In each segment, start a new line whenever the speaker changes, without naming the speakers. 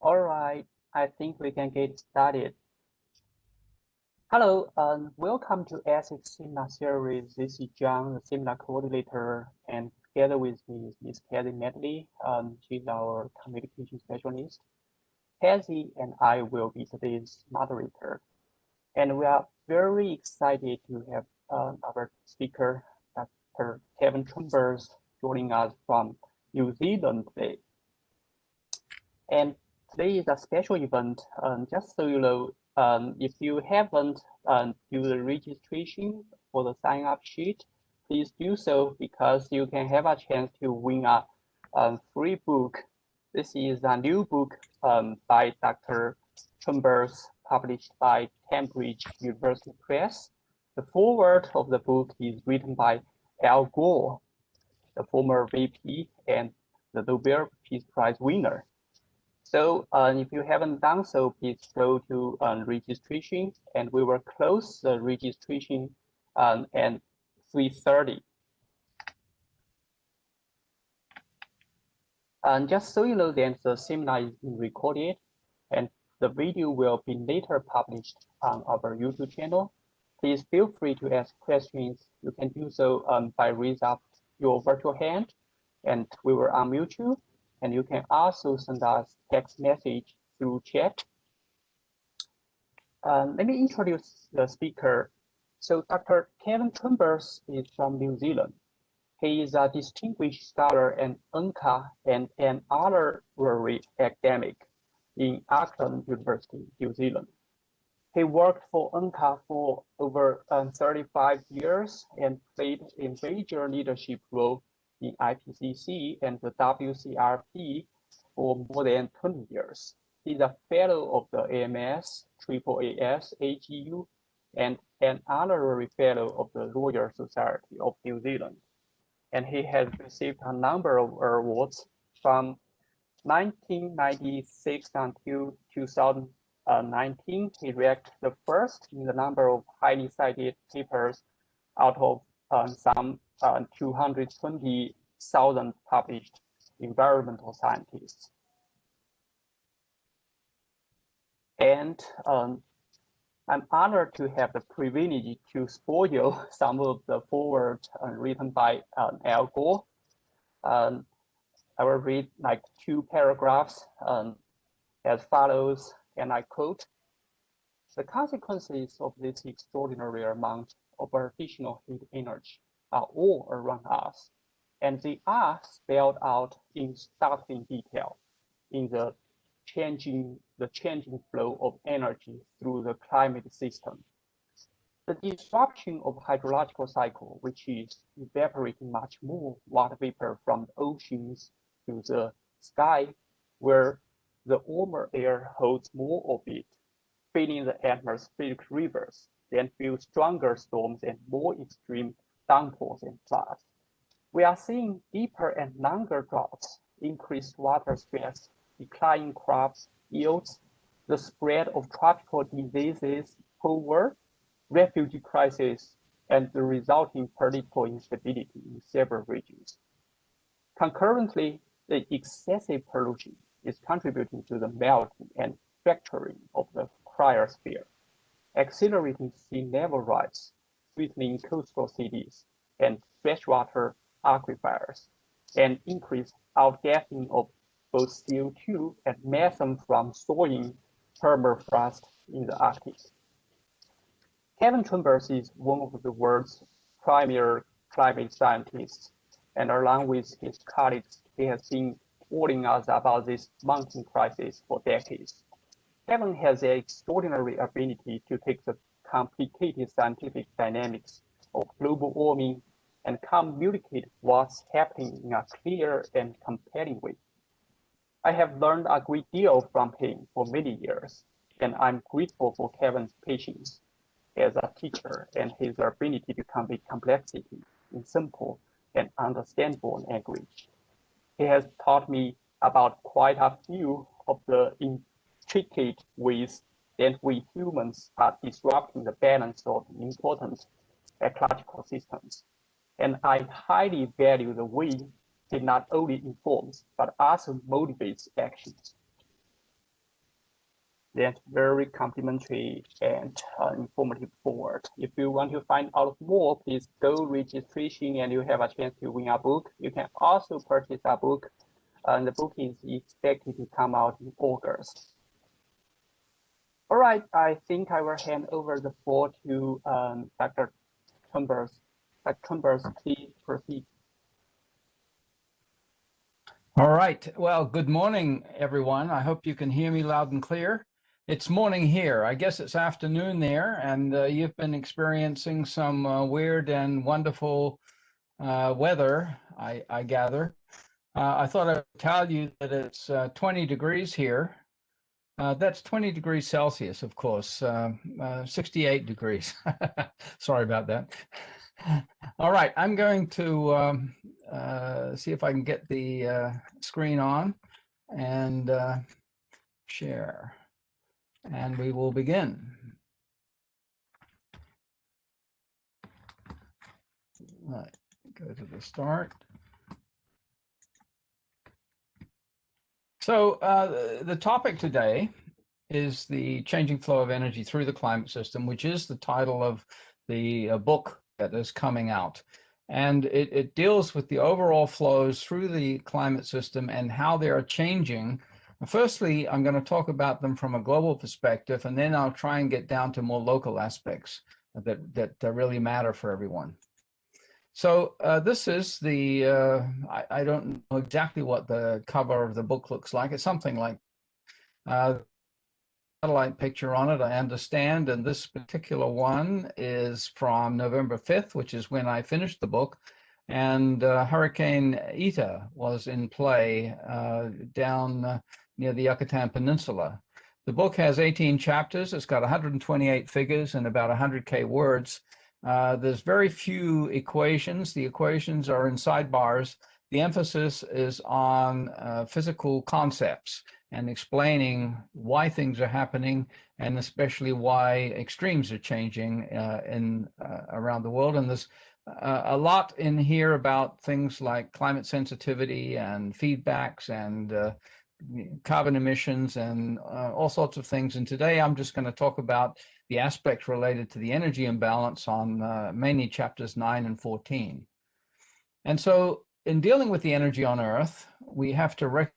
All right, I think we can get started. Hello, welcome to Ethics Seminar Series. This is John, the seminar coordinator, and together with me is Ms. Kathy Medley. She's our communication specialist. Kathy and I will be today's moderator. And we are very excited to have our speaker, Dr. Kevin Trenberth, joining us from New Zealand today. And today is a special event. Just so you know, if you haven't done the registration for the sign-up sheet, please do so because you can have a chance to win a free book. This is a new book by Dr. Trenberth, published by Cambridge University Press. The foreword of the book is written by Al Gore, the former VP and the Nobel Peace Prize winner. So if you haven't done so, please go to registration, and we will close the registration at 3:30. And just so you know, then the seminar is being recorded, and the video will be later published on our YouTube channel. Please feel free to ask questions. You can do so by raising up your virtual hand, and we will unmute you. And you can also send us text message through chat. Let me introduce the speaker. So Dr. Kevin Trenberth is from New Zealand. He is a distinguished scholar and UNCA and an honorary academic in Auckland University, New Zealand. He worked for UNCA for over 35 years and played a major leadership role in IPCC and the WCRP for more than 20 years. He's a fellow of the AMS, AAAS, AGU, and an honorary fellow of the Royal Society of New Zealand. And he has received a number of awards from 1996 until 2019. He ranked the first in the number of highly cited papers out of some 220,000 published environmental scientists. And I'm honored to have the privilege to spoil some of the foreword written by Al Gore. I will read like 2 paragraphs as follows, and I quote: "The consequences of this extraordinary amount of additional heat energy are all around us, and they are spelled out in startling detail in the changing flow of energy through the climate system. The disruption of hydrological cycle, which is evaporating much more water vapor from the oceans to the sky, where the warmer air holds more of it, filling the atmospheric rivers, then fuel stronger storms and more extreme downpours and floods. We are seeing deeper and longer droughts, increased water stress, declining crops yields, the spread of tropical diseases, poor, refugee crisis, and the resulting political instability in several regions. Concurrently, the excessive pollution is contributing to the melting and fracturing of the cryosphere, accelerating sea level rise, threatening coastal cities and freshwater aquifers, and increased outgassing of both CO2 and methane from thawing permafrost in the Arctic. Kevin Trenberth is one of the world's premier climate scientists, and along with his colleagues, he has been warning us about this mounting crisis for decades. Kevin has the extraordinary ability to take the complicated scientific dynamics of global warming and communicate what's happening in a clear and compelling way. I have learned a great deal from him for many years, and I'm grateful for Kevin's patience as a teacher and his ability to convey complexity in simple and understandable language. He has taught me about quite a few of the intricate ways that we humans are disrupting the balance of important ecological systems. And I highly value the way it not only informs, but also motivates actions. That's very complimentary and informative forward. If you want to find out more, please go registration and you have a chance to win a book. You can also purchase a book, and the book is expected to come out in August. All right, I think I will hand over the floor to Dr. Trenberth. Dr. Trenberth, please proceed.
All right. Well, good morning, everyone. I hope you can hear me loud and clear. It's morning here. I guess it's afternoon there, and you've been experiencing some weird and wonderful weather, I gather. I thought I'd tell you that it's 20 degrees here. That's 20 degrees Celsius, of course, 68 degrees. Sorry about that. All right, I'm going to see if I can get the screen on and share, and we will begin. All right, go to the start. So the topic today is the changing flow of energy through the climate system, which is the title of the book that is coming out. And it deals with the overall flows through the climate system and how they are changing. Firstly, I'm going to talk about them from a global perspective, and then I'll try and get down to more local aspects that really matter for everyone. So this is the, I don't know exactly what the cover of the book looks like. It's something like satellite picture on it, I understand, and this particular one is from November 5th, which is when I finished the book, and Hurricane Eta was in play down near the Yucatan Peninsula. The book has 18 chapters. It's got 128 figures and about 100K words. There's very few equations. The equations are in sidebars. The emphasis is on physical concepts and explaining why things are happening, and especially why extremes are changing around the world. And there's a lot in here about things like climate sensitivity and feedbacks and carbon emissions and all sorts of things. And today I'm just going to talk about the aspects related to the energy imbalance on mainly chapters 9 and 14. And so in dealing with the energy on Earth, we have to recognize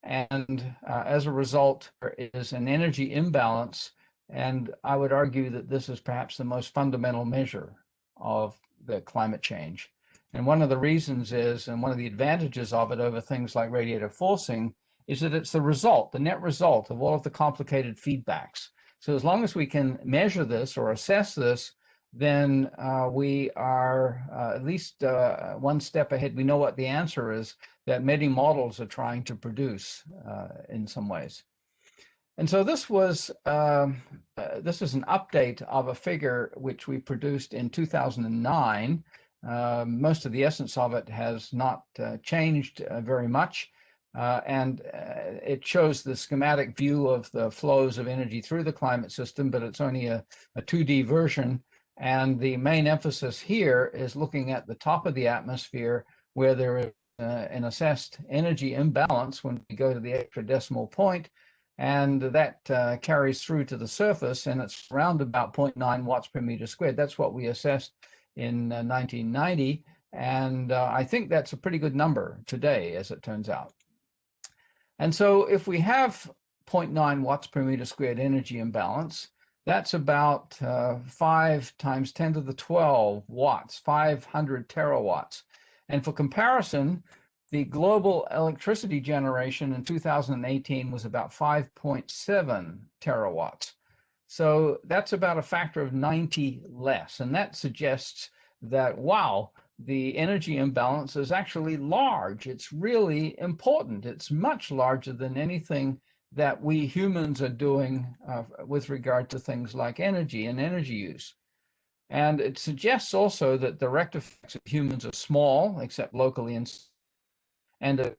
and as a result, there is an energy imbalance. And I would argue that this is perhaps the most fundamental measure of the climate change. And one of the reasons is, and one of the advantages of it over things like radiative forcing, is that it's the result, the net result of all of the complicated feedbacks. So as long as we can measure this or assess this, then we are at least one step ahead. We know what the answer is that many models are trying to produce in some ways. And so this was this is an update of a figure which we produced in 2009. Most of the essence of it has not changed very much. And it shows the schematic view of the flows of energy through the climate system, but it's only a 2D version. And the main emphasis here is looking at the top of the atmosphere, where there is an assessed energy imbalance when we go to the extra decimal point. And that carries through to the surface, and it's around about 0.9 watts per meter squared. That's what we assessed in 1990. And I think that's a pretty good number today, as it turns out. And so if we have 0.9 watts per meter squared energy imbalance, that's about 5 times 10 to the 12 watts, 500 terawatts. And for comparison, the global electricity generation in 2018 was about 5.7 terawatts. So that's about a factor of 90 less. And that suggests that, wow, the energy imbalance is actually large. It's really important. It's much larger than anything that we humans are doing with regard to things like energy and energy use. And it suggests also that the direct effects of humans are small, except locally, and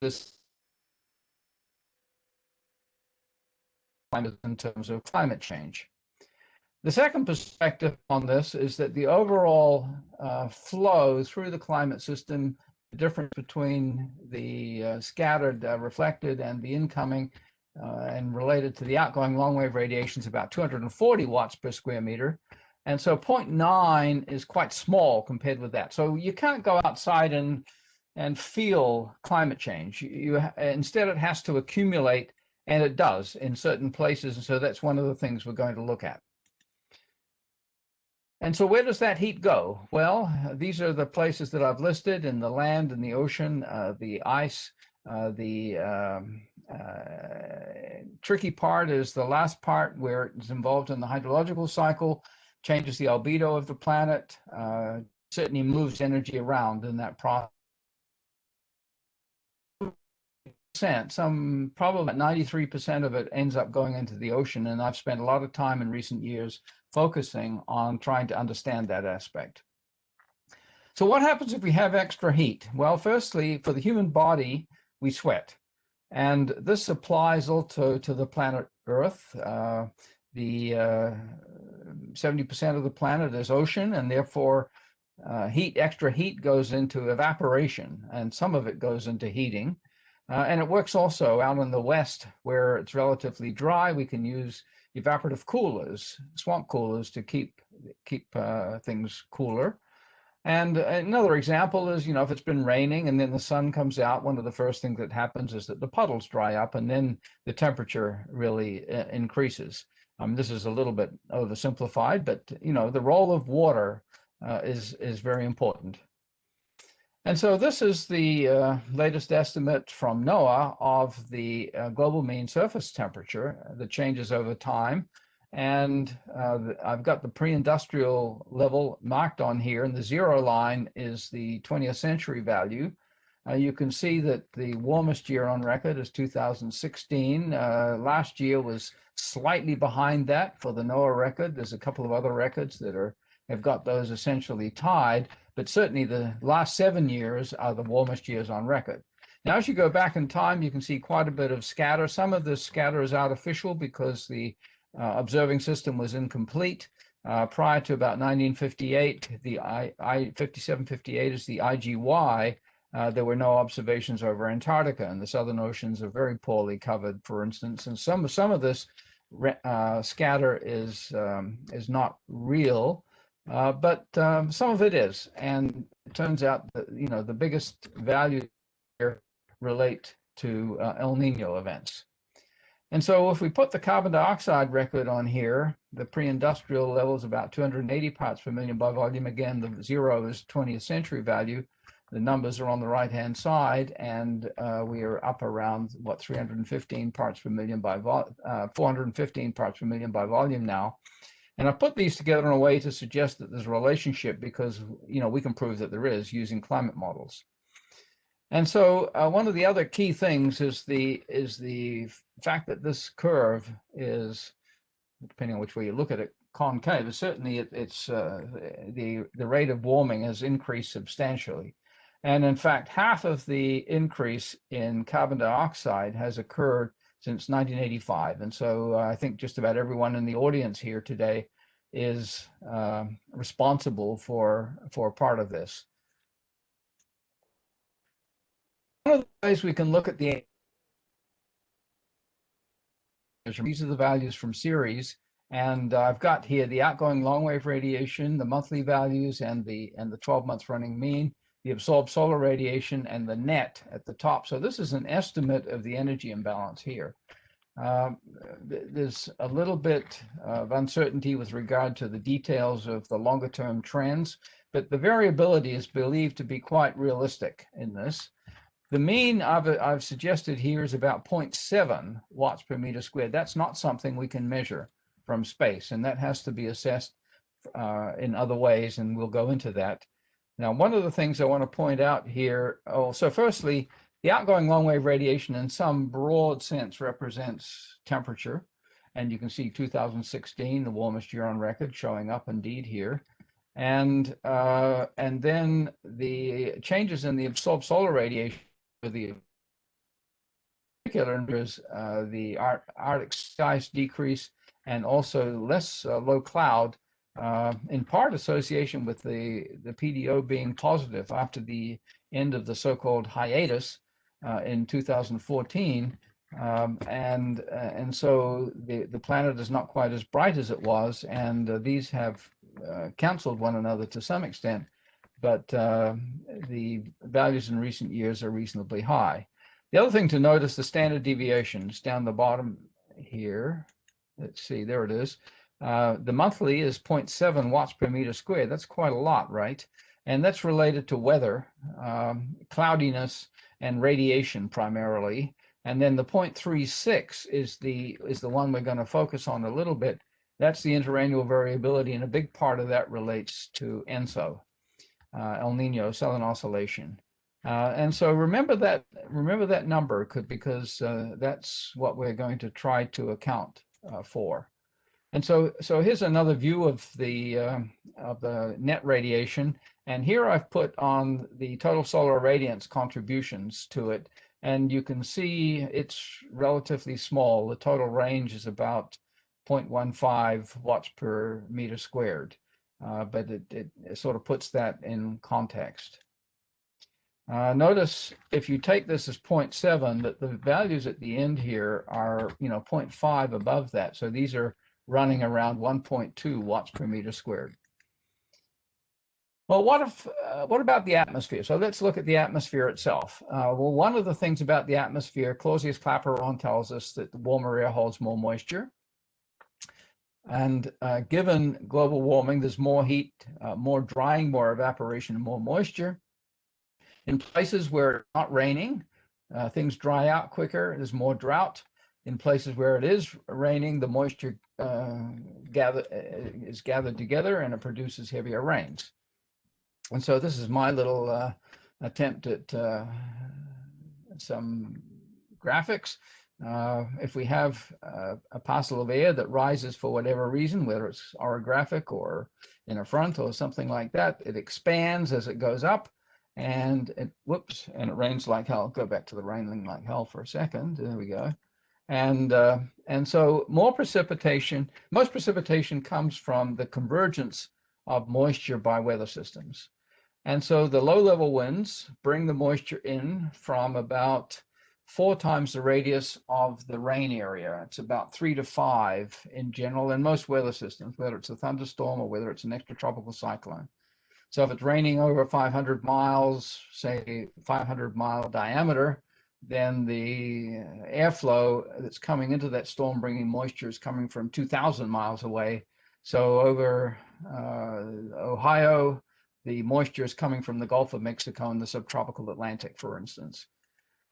this in terms of climate change. The second perspective on this is that the overall flow through the climate system difference between the scattered reflected and the incoming and related to the outgoing long wave radiation is about 240 watts per square meter. And so 0.9 is quite small compared with that. So you can't go outside and feel climate change. Instead, it has to accumulate, and it does in certain places. And so that's one of the things we're going to look at. And so where does that heat go? Well, these are the places that I've listed in the land and the ocean, the ice. The tricky part is the last part where it's involved in the hydrological cycle, changes the albedo of the planet, certainly moves energy around in that process. Probably about 93% of it ends up going into the ocean, and I've spent a lot of time in recent years focusing on trying to understand that aspect. So what happens if we have extra heat? Well, firstly, for the human body, we sweat. And this applies also to the planet Earth. The 70% of the planet is ocean, and therefore extra heat goes into evaporation, and some of it goes into heating. And it works also out in the West where it's relatively dry. We can use evaporative coolers, swamp coolers, to keep things cooler. And another example is, if it's been raining and then the sun comes out, one of the first things that happens is that the puddles dry up and then the temperature really increases. This is a little bit oversimplified, but, the role of water is very important. And so this is the latest estimate from NOAA of the global mean surface temperature that changes over time. And I've got the pre-industrial level marked on here, and the 0 line is the 20th century value. You can see that the warmest year on record is 2016. Last year was slightly behind that for the NOAA record. There's a couple of other records that have got those essentially tied, but certainly the last 7 years are the warmest years on record. Now, as you go back in time, you can see quite a bit of scatter. Some of the scatter is artificial because the observing system was incomplete. Prior to about 1958, the I-5758 is the IGY. There were no observations over Antarctica, and the southern oceans are very poorly covered, for instance. And some of this scatter is not real. But some of it is, and it turns out that the biggest values here relate to El Nino events. And so if we put the carbon dioxide record on here, the pre-industrial level is about 280 parts per million by volume. Again, the 0 is 20th century value. The numbers are on the right-hand side, and we are up around 315 parts per million by 415 parts per million by volume now. And I put these together in a way to suggest that there's a relationship because, we can prove that there is using climate models. And so one of the other key things is the fact that this curve is, depending on which way you look at it, concave. But certainly it's the rate of warming has increased substantially. And in fact, half of the increase in carbon dioxide has occurred since 1985. And so I think just about everyone in the audience here today is responsible for part of this. One of the ways we can look at these are the values from series, and I've got here the outgoing long wave radiation, the monthly values, and the 12 months running mean, the absorbed solar radiation, and the net at the top. So this is an estimate of the energy imbalance here. There's a little bit of uncertainty with regard to the details of the longer term trends, but the variability is believed to be quite realistic in this. The mean I've suggested here is about 0.7 watts per meter squared. That's not something we can measure from space, and that has to be assessed in other ways, and we'll go into that. Now, one of the things I want to point out here, so firstly, the outgoing long wave radiation in some broad sense represents temperature, and you can see 2016, the warmest year on record, showing up indeed here. And then the changes in the absorbed solar radiation, the particular is the Arctic ice decrease and also less low cloud in part association with the PDO being positive after the end of the so-called hiatus in 2014. And so the planet is not quite as bright as it was, and these have canceled one another to some extent, but the values in recent years are reasonably high. The other thing to notice, the standard deviations down the bottom here. Let's see, there it is. The monthly is 0.7 watts per meter squared. That's quite a lot, right? And that's related to weather, cloudiness, and radiation primarily. And then the 0.36 is the one we're going to focus on a little bit. That's the interannual variability, and a big part of that relates to ENSO, El Nino, Southern Oscillation. And so remember that number, because that's what we're going to try to account for. And so here's another view of the net radiation. And here I've put on the total solar radiance contributions to it. And you can see it's relatively small. The total range is about 0.15 watts per meter squared. But it sort of puts that in context. Notice if you take this as 0.7, that the values at the end here are 0.5 above that. So these are running around 1.2 watts per meter squared. Well, what about the atmosphere? So let's look at the atmosphere itself. Well, one of the things about the atmosphere, Clausius-Clapeyron tells us that the warmer air holds more moisture. And given global warming, there's more heat, more drying, more evaporation, and more moisture. In places where it's not raining, things dry out quicker, there's more drought. In places where it is raining, the moisture is gathered together and it produces heavier rains. And so this is my little attempt at some graphics. If we have a parcel of air that rises for whatever reason, whether it's orographic or in a front or something like that, it expands as it goes up, and it rains like hell. Go back to the raining like hell for a second. There we go. And so most precipitation comes from the convergence of moisture by weather systems. And so the low-level winds bring the moisture in from about 4 times the radius of the rain area. It's about 3 to 5 in general in most weather systems, whether it's a thunderstorm or whether it's an extratropical cyclone. So if it's raining over 500 miles, say 500-mile diameter, then the airflow that's coming into that storm bringing moisture is coming from 2,000 miles away. So over Ohio, the moisture is coming from the Gulf of Mexico and the subtropical Atlantic, for instance.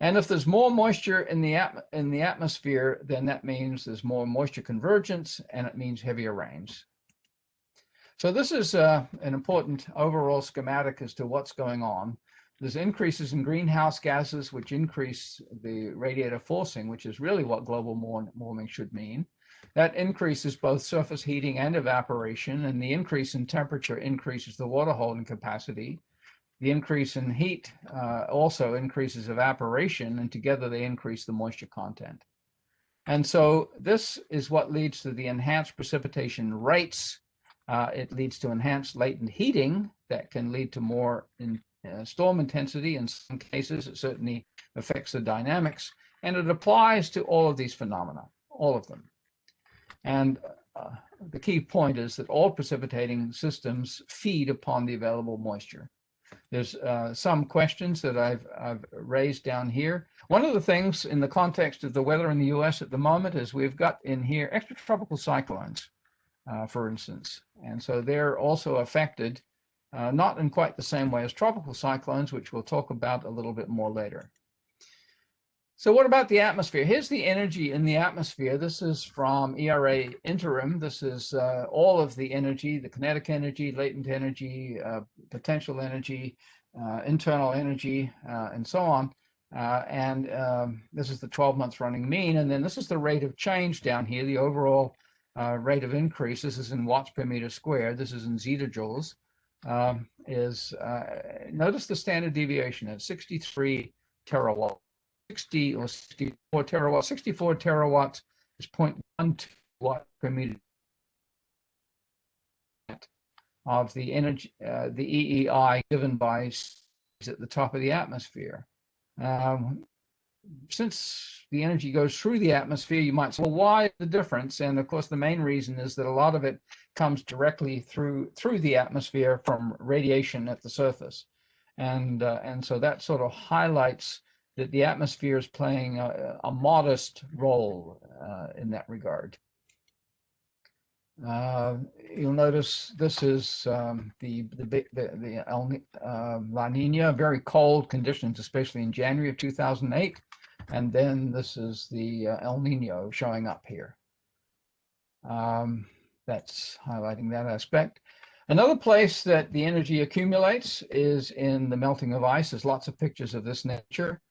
And if there's more moisture in the atmosphere, then that means there's more moisture convergence, and it means heavier rains. So this is an important overall schematic as to what's going on. There's increases in greenhouse gases, which increase the radiator forcing, which is really what global warming should mean. That increases both surface heating and evaporation, and the increase in temperature increases the water holding capacity. The increase in heat also increases evaporation, and together they increase the moisture content. And so this is what leads to the enhanced precipitation rates. It leads to enhanced latent heating that can lead to more storm intensity. In some cases, it certainly affects the dynamics, and it applies to all of these phenomena, all of them. And the key point is that all precipitating systems feed upon the available moisture. There's some questions that I've raised down here. One of the things in the context of the weather in the US at the moment is we've got in here extratropical cyclones, for instance. And so they're also affected, not in quite the same way as tropical cyclones, which we'll talk about a little bit more later. So what about the atmosphere? Here's the energy in the atmosphere. This is from ERA interim. This is all of the energy, the kinetic energy, latent energy, potential energy, internal energy, and so on. This is the 12 months running mean. And then this is the rate of change down here, the overall rate of increase. This is in watts per meter squared. This is in zetajoules. Notice the standard deviation at 63 terawatts. 60 or 64 terawatts. 64 terawatts is 0.12 watt per meter. of the energy, the EEI given by at the top of the atmosphere. Since the energy goes through the atmosphere, you might say, well, why the difference? And of course, the main reason is that a lot of it comes directly through the atmosphere from radiation at the surface. And so that sort of highlights that the atmosphere is playing a modest role in that regard. You'll notice this is the La Nina, very cold conditions, especially in January of 2008. And then this is the El Nino showing up here. That's highlighting that aspect. Another place that the energy accumulates is in the melting of ice. There's lots of pictures of this nature.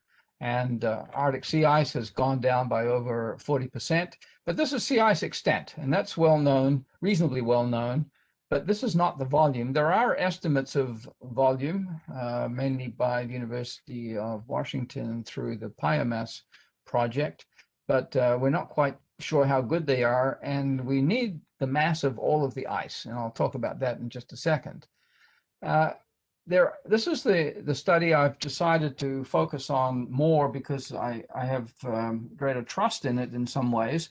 And Arctic sea ice has gone down by over 40%. But this is sea ice extent, and that's well known, reasonably well known. But this is not the volume. There are estimates of volume, mainly by the University of Washington through the Biomass project, but we're not quite sure how good they are, and we need the mass of all of the ice, and I'll talk about that in just a second. This is the study I've decided to focus on more because I have greater trust in it in some ways.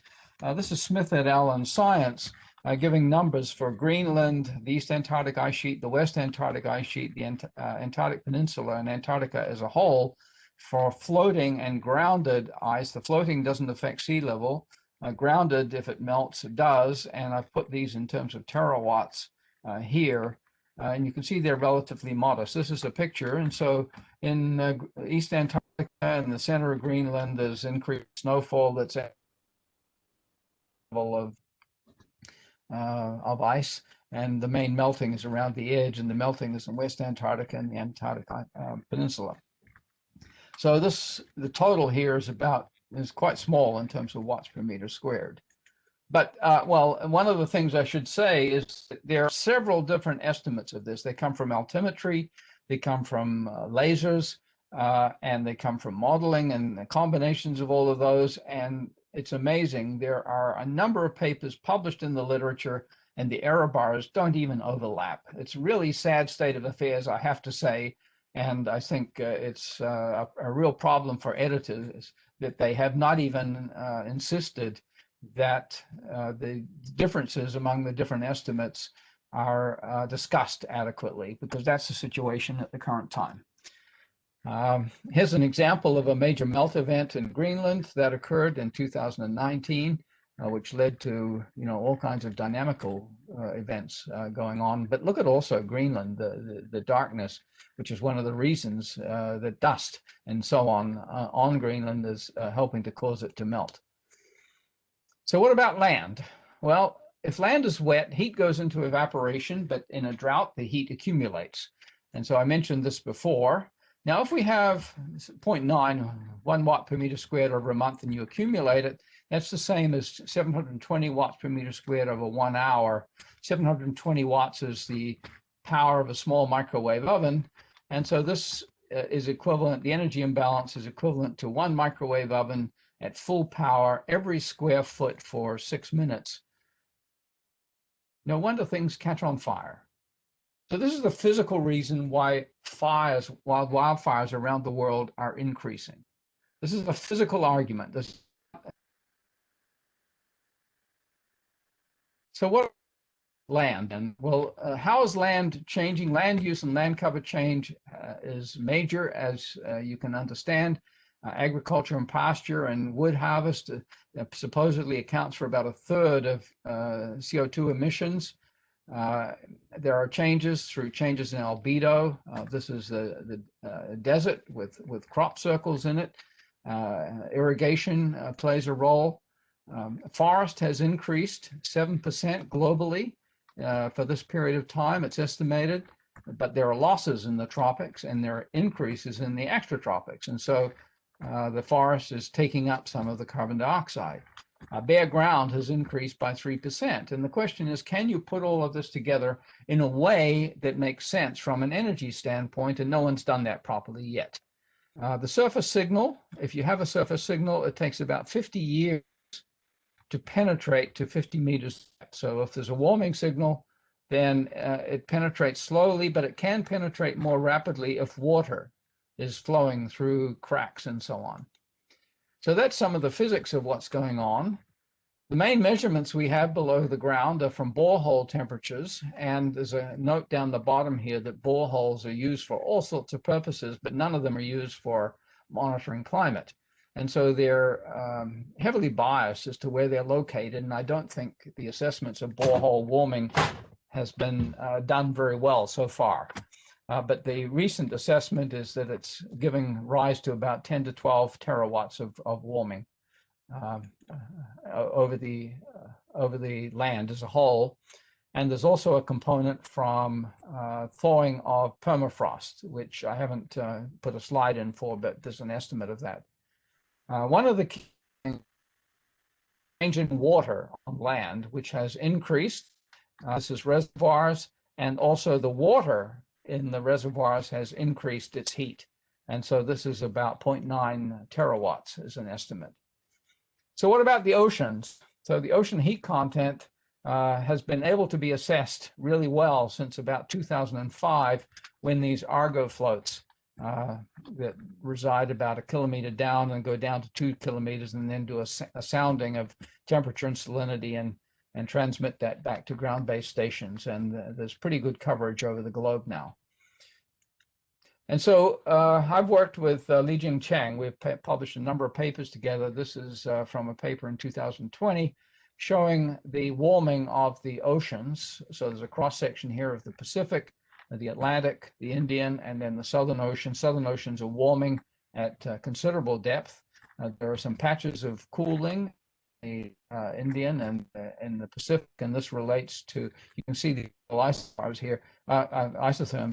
This is Smith et al. In Science, giving numbers for Greenland, the East Antarctic ice sheet, the West Antarctic ice sheet, the Antarctic Peninsula, and Antarctica as a whole for floating and grounded ice. The floating doesn't affect sea level. Grounded, if it melts, it does. And I've put these in terms of terawatts here. And you can see they're relatively modest. This is a picture. And so in East Antarctica and the center of Greenland, there's increased snowfall that's at level of ice. And the main melting is around the edge, and the melting is in West Antarctica and the Antarctic Peninsula. So the total here is quite small in terms of watts per meter squared. But, well, one of the things I should say is that there are several different estimates of this. They come from altimetry, they come from lasers, and they come from modeling and the combinations of all of those. And it's amazing. There are a number of papers published in the literature, and the error bars don't even overlap. It's a really sad state of affairs, I have to say. And I think it's a real problem for editors that they have not even insisted that the differences among the different estimates are discussed adequately, because that's the situation at the current time. Here's an example of a major melt event in Greenland that occurred in 2019, which led to all kinds of dynamical events going on. But look at also Greenland, the darkness, which is one of the reasons that dust and so on Greenland is helping to cause it to melt. So what about land? Well, if land is wet, heat goes into evaporation, but in a drought, the heat accumulates. And so I mentioned this before. Now, if we have 0.9, 1 watt per meter squared over a month, and you accumulate it, that's the same as 720 watts per meter squared over 1 hour. 720 watts is the power of a small microwave oven. And so this is equivalent, the energy imbalance is equivalent to 1 microwave oven at full power every square foot for 6 minutes. No wonder things catch on fire. So this is the physical reason why wildfires around the world are increasing. This is a physical argument. So what land? And well, how is land changing? Land use and land cover change is major, as you can understand. Agriculture and pasture and wood harvest supposedly accounts for about 1/3 of CO2 emissions. There are changes through changes in albedo. This is the desert with crop circles in it. Irrigation plays a role. Forest has increased 7% globally for this period of time, it's estimated, but there are losses in the tropics and there are increases in the extratropics. And so the forest is taking up some of the carbon dioxide. Bare ground has increased by 3%. And the question is, can you put all of this together in a way that makes sense from an energy standpoint? And no one's done that properly yet. The surface signal, if you have a surface signal, it takes about 50 years to penetrate to 50 meters. So if there's a warming signal, then it penetrates slowly, but it can penetrate more rapidly if water is flowing through cracks and so on. So that's some of the physics of what's going on. The main measurements we have below the ground are from borehole temperatures, and there's a note down the bottom here that boreholes are used for all sorts of purposes, but none of them are used for monitoring climate. And so they're heavily biased as to where they're located, and I don't think the assessments of borehole warming has been done very well so far. But the recent assessment is that it's giving rise to about 10 to 12 terawatts of warming over the land as a whole. And there's also a component from thawing of permafrost, which I haven't put a slide in for, but there's an estimate of that. One of the key things, change in water on land, which has increased. This is reservoirs, and also the water in the reservoirs has increased its heat. And so this is about 0.9 terawatts as an estimate. So what about the oceans? So the ocean heat content has been able to be assessed really well since about 2005, when these Argo floats that reside about 1 kilometer down and go down to 2 kilometers and then do a sounding of temperature and salinity and transmit that back to ground-based stations. And there's pretty good coverage over the globe now. And so I've worked with Li-Jing Cheng. We've published a number of papers together. This is from a paper in 2020 showing the warming of the oceans. So there's a cross-section here of the Pacific, the Atlantic, the Indian, and then the Southern Ocean. Southern oceans are warming at considerable depth. There are some patches of cooling, the Indian and the Pacific, and this relates to, you can see the isotherms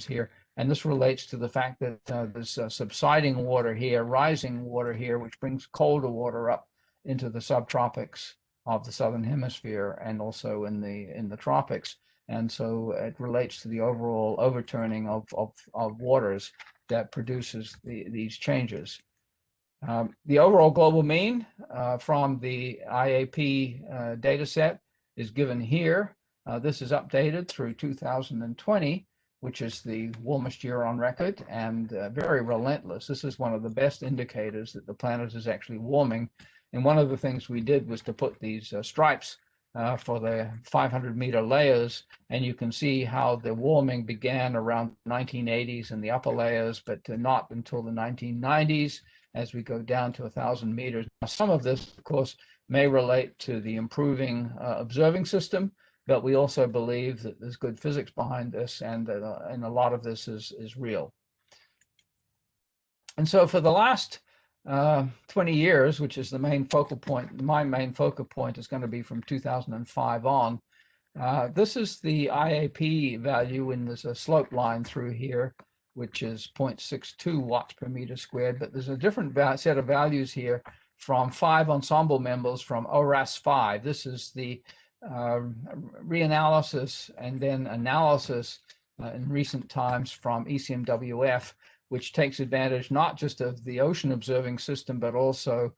here, and this relates to the fact that there's subsiding water here, rising water here, which brings colder water up into the subtropics of the southern hemisphere and also in the tropics. And so it relates to the overall overturning of waters that produces these changes. The overall global mean from the IAP data set is given here. This is updated through 2020, which is the warmest year on record, and very relentless. This is one of the best indicators that the planet is actually warming. And one of the things we did was to put these stripes for the 500-meter layers, and you can see how the warming began around the 1980s in the upper layers, but not until the 1990s as we go down to 1,000 meters. Now, some of this, of course, may relate to the improving observing system, but we also believe that there's good physics behind this, and a lot of this is real. And so for the last 20 years, which is the main focal point, my main focal point is going to be from 2005 on. This is the IAP value, and there's a slope line through here, which is 0.62 watts per meter squared, but there's a different set of values here from 5 ensemble members from ORAS-5. This is the reanalysis and then analysis in recent times from ECMWF, which takes advantage not just of the ocean observing system, but also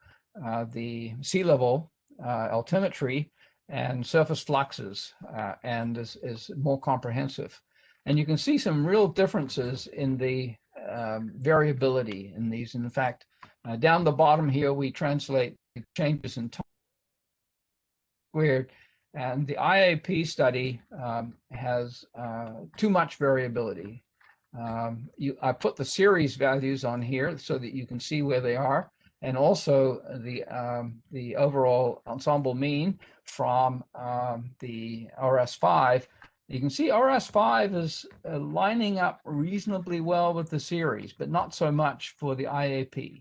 the sea level altimetry and surface fluxes, and is more comprehensive. And you can see some real differences in the variability in these. In fact, down the bottom here, we translate changes in time squared, and the IAP study has too much variability. I put the series values on here so that you can see where they are, and also the overall ensemble mean from the RS5. You can see RS5 is lining up reasonably well with the series, but not so much for the IAP.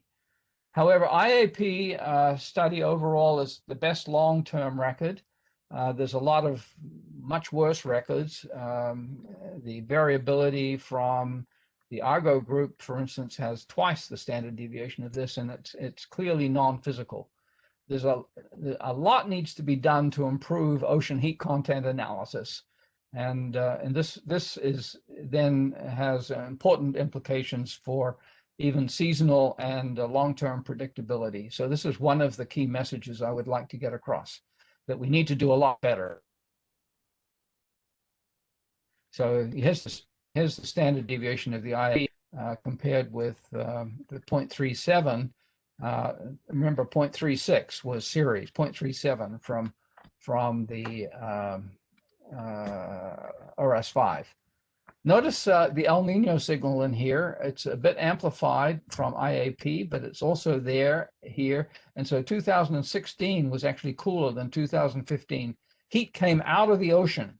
However, IAP study overall is the best long-term record. There's a lot of much worse records. The variability from the Argo group, for instance, has twice the standard deviation of this, and it's clearly non-physical. There's a lot needs to be done to improve ocean heat content analysis, and this is then has important implications for even seasonal and long-term predictability. So this is one of the key messages I would like to get across, that we need to do a lot better. So here's the standard deviation of the IA compared with the 0.37. Remember, 0.36 was series, 0.37 from the RS5. Notice the El Nino signal in here. It's a bit amplified from IAP, but it's also there here. And so 2016 was actually cooler than 2015. Heat came out of the ocean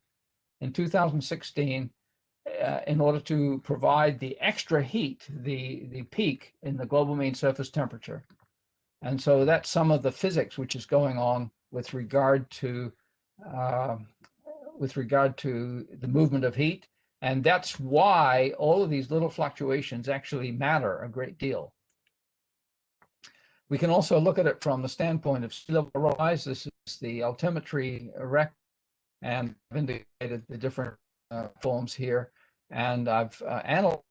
in 2016 in order to provide the extra heat, the peak in the global mean surface temperature. And so that's some of the physics which is going on with regard to the movement of heat. And that's why all of these little fluctuations actually matter a great deal. We can also look at it from the standpoint of sea level rise. This is the altimetry record, and I've indicated the different forms here. And I've analyzed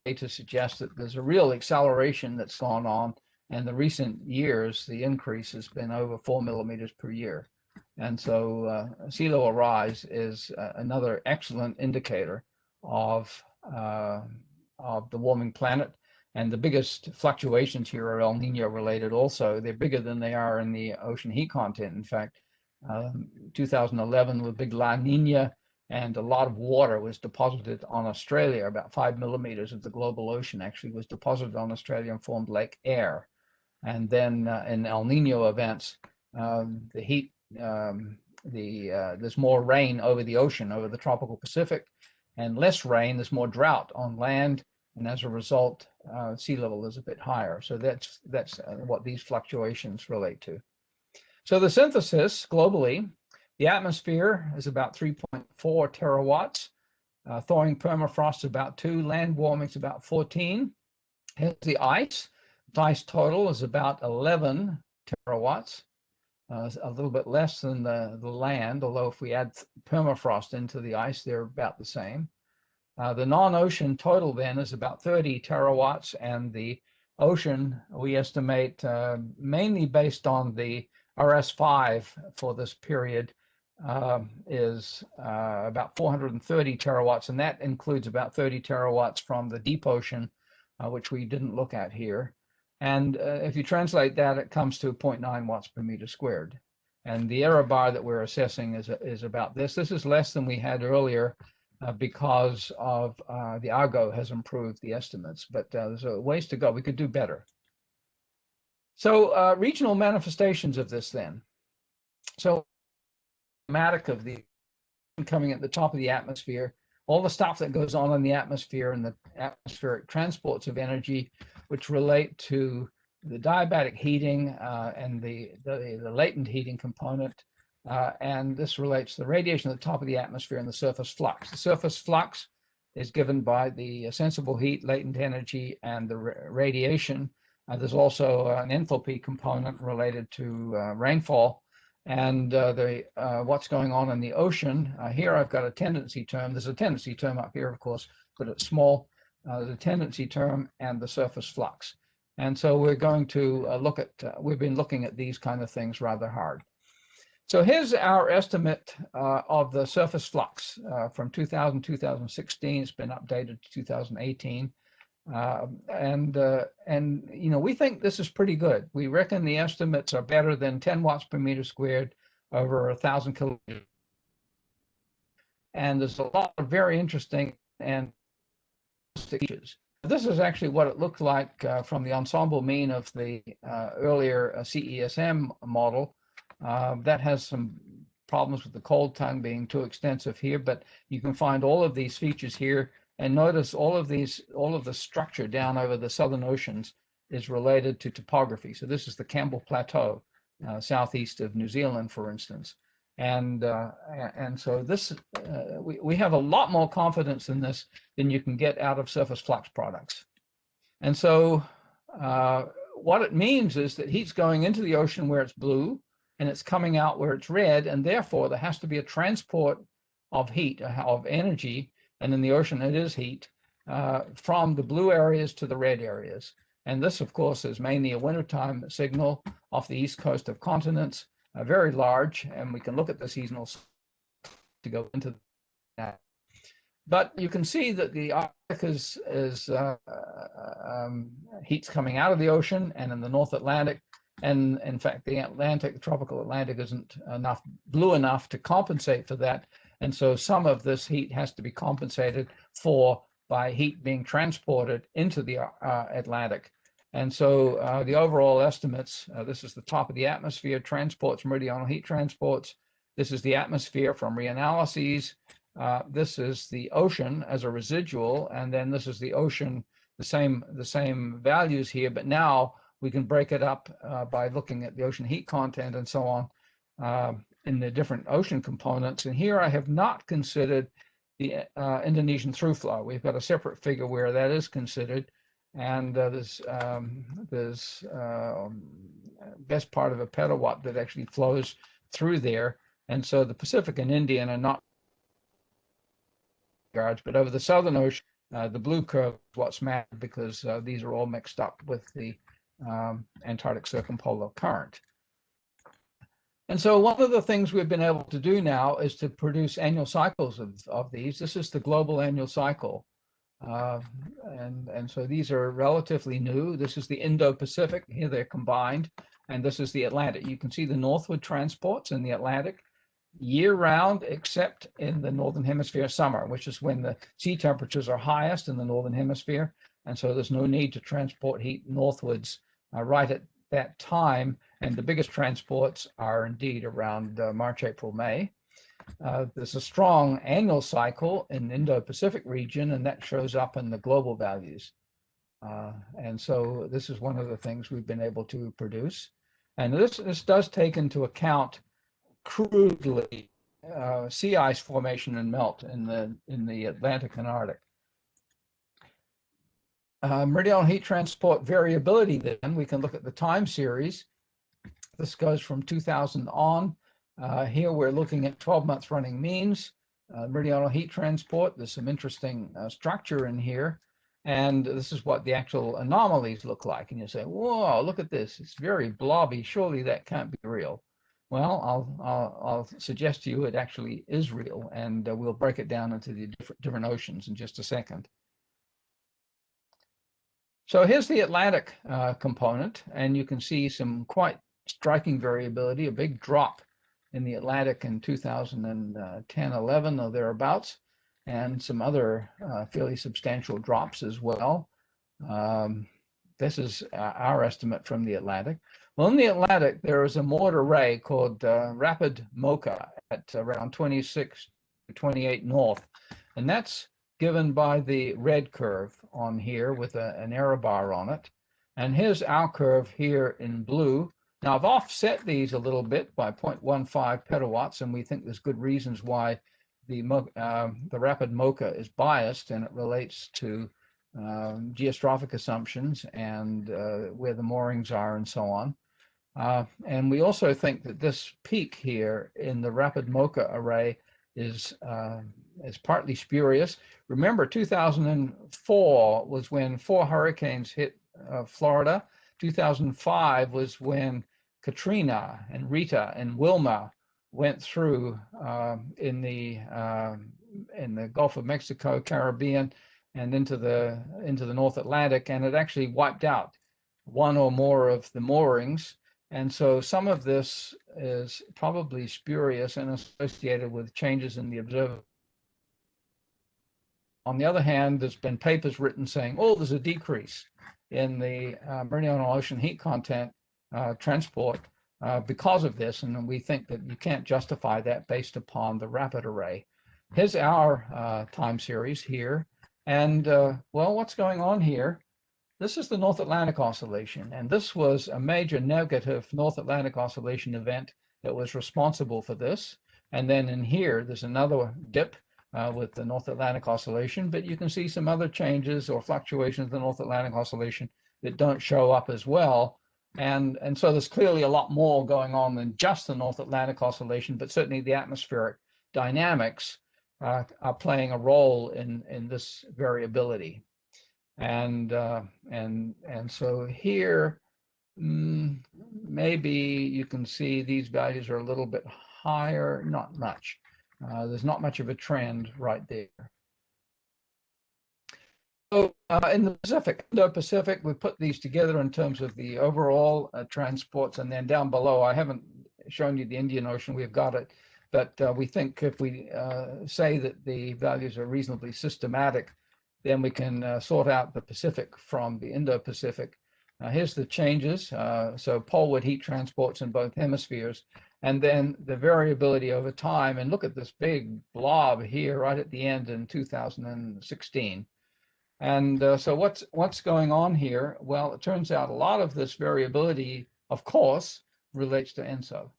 it to suggest that there's a real acceleration that's gone on. And the recent years, the increase has been over 4 millimeters per year. And so sea level rise is another excellent indicator of the warming planet. And the biggest fluctuations here are El Nino related also. They're bigger than they are in the ocean heat content. In fact, 2011 was big La Nina, and a lot of water was deposited on Australia. About 5 millimeters of the global ocean actually was deposited on Australia and formed Lake Eyre. And then in El Nino events, the heat, there's more rain over the ocean, over the tropical Pacific, and less rain, there's more drought on land, and as a result, sea level is a bit higher. So that's what these fluctuations relate to. So the synthesis globally, the atmosphere is about 3.4 terawatts, thawing permafrost is about 2, land warming is about 14. Here's the ice. The ice total is about 11 terawatts. A little bit less than the land, although if we add permafrost into the ice, they're about the same. The non-ocean total then is about 30 terawatts, and the ocean, we estimate, mainly based on the RS5 for this period, is about 430 terawatts, and that includes about 30 terawatts from the deep ocean, which we didn't look at here. And if you translate that, it comes to 0.9 watts per meter squared. And the error bar that we're assessing is about this. This is less than we had earlier because of the Argo has improved the estimates, but there's a ways to go. We could do better. So regional manifestations of this then. So dramatic of the coming at the top of the atmosphere, all the stuff that goes on in the atmosphere and the atmospheric transports of energy, which relate to the diabatic heating and the latent heating component. And this relates to the radiation at the top of the atmosphere and the surface flux. The surface flux is given by the sensible heat, latent energy, and the radiation. There's also an enthalpy component related to rainfall. And what's going on in the ocean. Here I've got a tendency term. There's a tendency term up here, of course, but it's small. The tendency term and the surface flux. And so we're going to look at, we've been looking at these kind of things rather hard. So here's our estimate of the surface flux from 2016. It's been updated to 2018. And you know, we think this is pretty good. We reckon the estimates are better than 10 watts per meter squared over 1,000 kilometers. And there's a lot of very interesting and features. This is actually what it looked like from the ensemble mean of the earlier CESM model. That has some problems with the cold tongue being too extensive here, but you can find all of these features here. And notice all of the structure down over the southern oceans is related to topography. So this is the Campbell Plateau, southeast of New Zealand, for instance. And so this, we have a lot more confidence in this than you can get out of surface flux products. And so what it means is that heat's going into the ocean where it's blue, and it's coming out where it's red, and therefore there has to be a transport of heat, of energy, and in the ocean it is heat, from the blue areas to the red areas. And this, of course, is mainly a wintertime signal off the east coast of continents, very large, and we can look at the seasonal to go into that. But you can see that the Arctic heat's coming out of the ocean, and in the North Atlantic, and in fact, the tropical Atlantic isn't blue enough to compensate for that. And so some of this heat has to be compensated for by heat being transported into the Atlantic. And so the overall estimates, this is the top of the atmosphere, transports, meridional heat transports. This is the atmosphere from reanalyses. This is the ocean as a residual, and then this is the ocean, the same values here, but now we can break it up by looking at the ocean heat content and so on in the different ocean components. And here I have not considered the Indonesian through flow. We've got a separate figure where that is considered, and there's best part of a petawatt that actually flows through there. And so the Pacific and Indian are not regards, but over the Southern Ocean, the blue curve is what's mapped, because these are all mixed up with the Antarctic circumpolar current. And so one of the things we've been able to do now is to produce annual cycles of these. This is the global annual cycle. And so these are relatively new. This is the Indo-Pacific, here they're combined, and this is the Atlantic. You can see the northward transports in the Atlantic year-round, except in the Northern Hemisphere summer, which is when the sea temperatures are highest in the Northern Hemisphere. And so there's no need to transport heat northwards right at that time. And the biggest transports are indeed around March, April, May. There's a strong annual cycle in the Indo-Pacific region, and that shows up in the global values. And so this is one of the things we've been able to produce. And this does take into account crudely sea ice formation and melt in the Atlantic and Arctic. Meridional heat transport variability, then we can look at the time series. This goes from 2000 on. Here we're looking at 12 months running means. Meridional heat transport, there's some interesting structure in here. And this is what the actual anomalies look like. And you say, whoa, look at this. It's very blobby. Surely that can't be real. Well, I'll suggest to you it actually is real, and we'll break it down into the different oceans in just a second. So here's the Atlantic component, and you can see some quite striking variability, a big drop in the Atlantic in 2010-11 or thereabouts, and some other fairly substantial drops as well. This is our estimate from the Atlantic. Well, in the Atlantic, there is a moored array called Rapid Mocha at around 26 to 28 north, and that's given by the red curve on here with an error bar on it. And here's our curve here in blue. Now, I've offset these a little bit by 0.15 petawatts, and we think there's good reasons why the Rapid Mocha is biased, and it relates to geostrophic assumptions and where the moorings are and so on. And we also think that this peak here in the Rapid Mocha array is partly spurious. Remember, 2004 was when 4 hurricanes hit Florida. 2005 was when Katrina and Rita and Wilma went through in the Gulf of Mexico, Caribbean, and into the North Atlantic, and it actually wiped out one or more of the moorings. And so some of this is probably spurious and associated with changes in the observer. On the other hand, there's been papers written saying, oh, there's a decrease in the meridional ocean heat content transport because of this, and we think that you can't justify that based upon the rapid array. Here's our time series here, and well, what's going on here? This is the North Atlantic Oscillation, and this was a major negative North Atlantic Oscillation event that was responsible for this. And then in here, there's another dip with the North Atlantic Oscillation, but you can see some other changes or fluctuations of the North Atlantic Oscillation that don't show up as well. And so there's clearly a lot more going on than just the North Atlantic Oscillation, but certainly the atmospheric dynamics are playing a role in this variability. And so here, maybe you can see these values are a little bit higher, not much. There's not much of a trend right there. So in the Pacific, Indo-Pacific, we put these together in terms of the overall transports, and then down below, I haven't shown you the Indian Ocean, we've got it, but we think if we say that the values are reasonably systematic, then we can sort out the Pacific from the Indo-Pacific. Here's the changes. So poleward heat transports in both hemispheres, and then the variability over time. And look at this big blob here right at the end in 2016. And so what's going on here? Well, it turns out a lot of this variability, of course, relates to ENSO.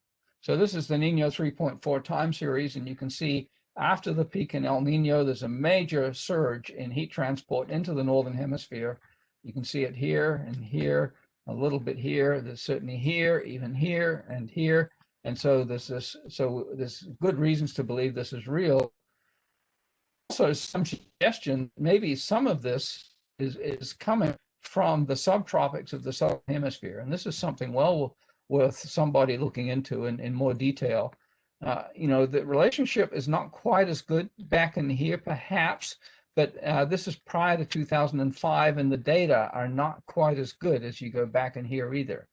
So this is the Nino 3.4 time series, and you can see after the peak in El Nino, there's a major surge in heat transport into the northern hemisphere. You can see it here and here, a little bit here. There's certainly here, even here and here. And so there's good reasons to believe this is real. Also, some suggestion maybe some of this is coming from the subtropics of the southern hemisphere, and this is something well worth somebody looking into in more detail. You know, the relationship is not quite as good back in here, perhaps, but this is prior to 2005, and the data are not quite as good as you go back in here either.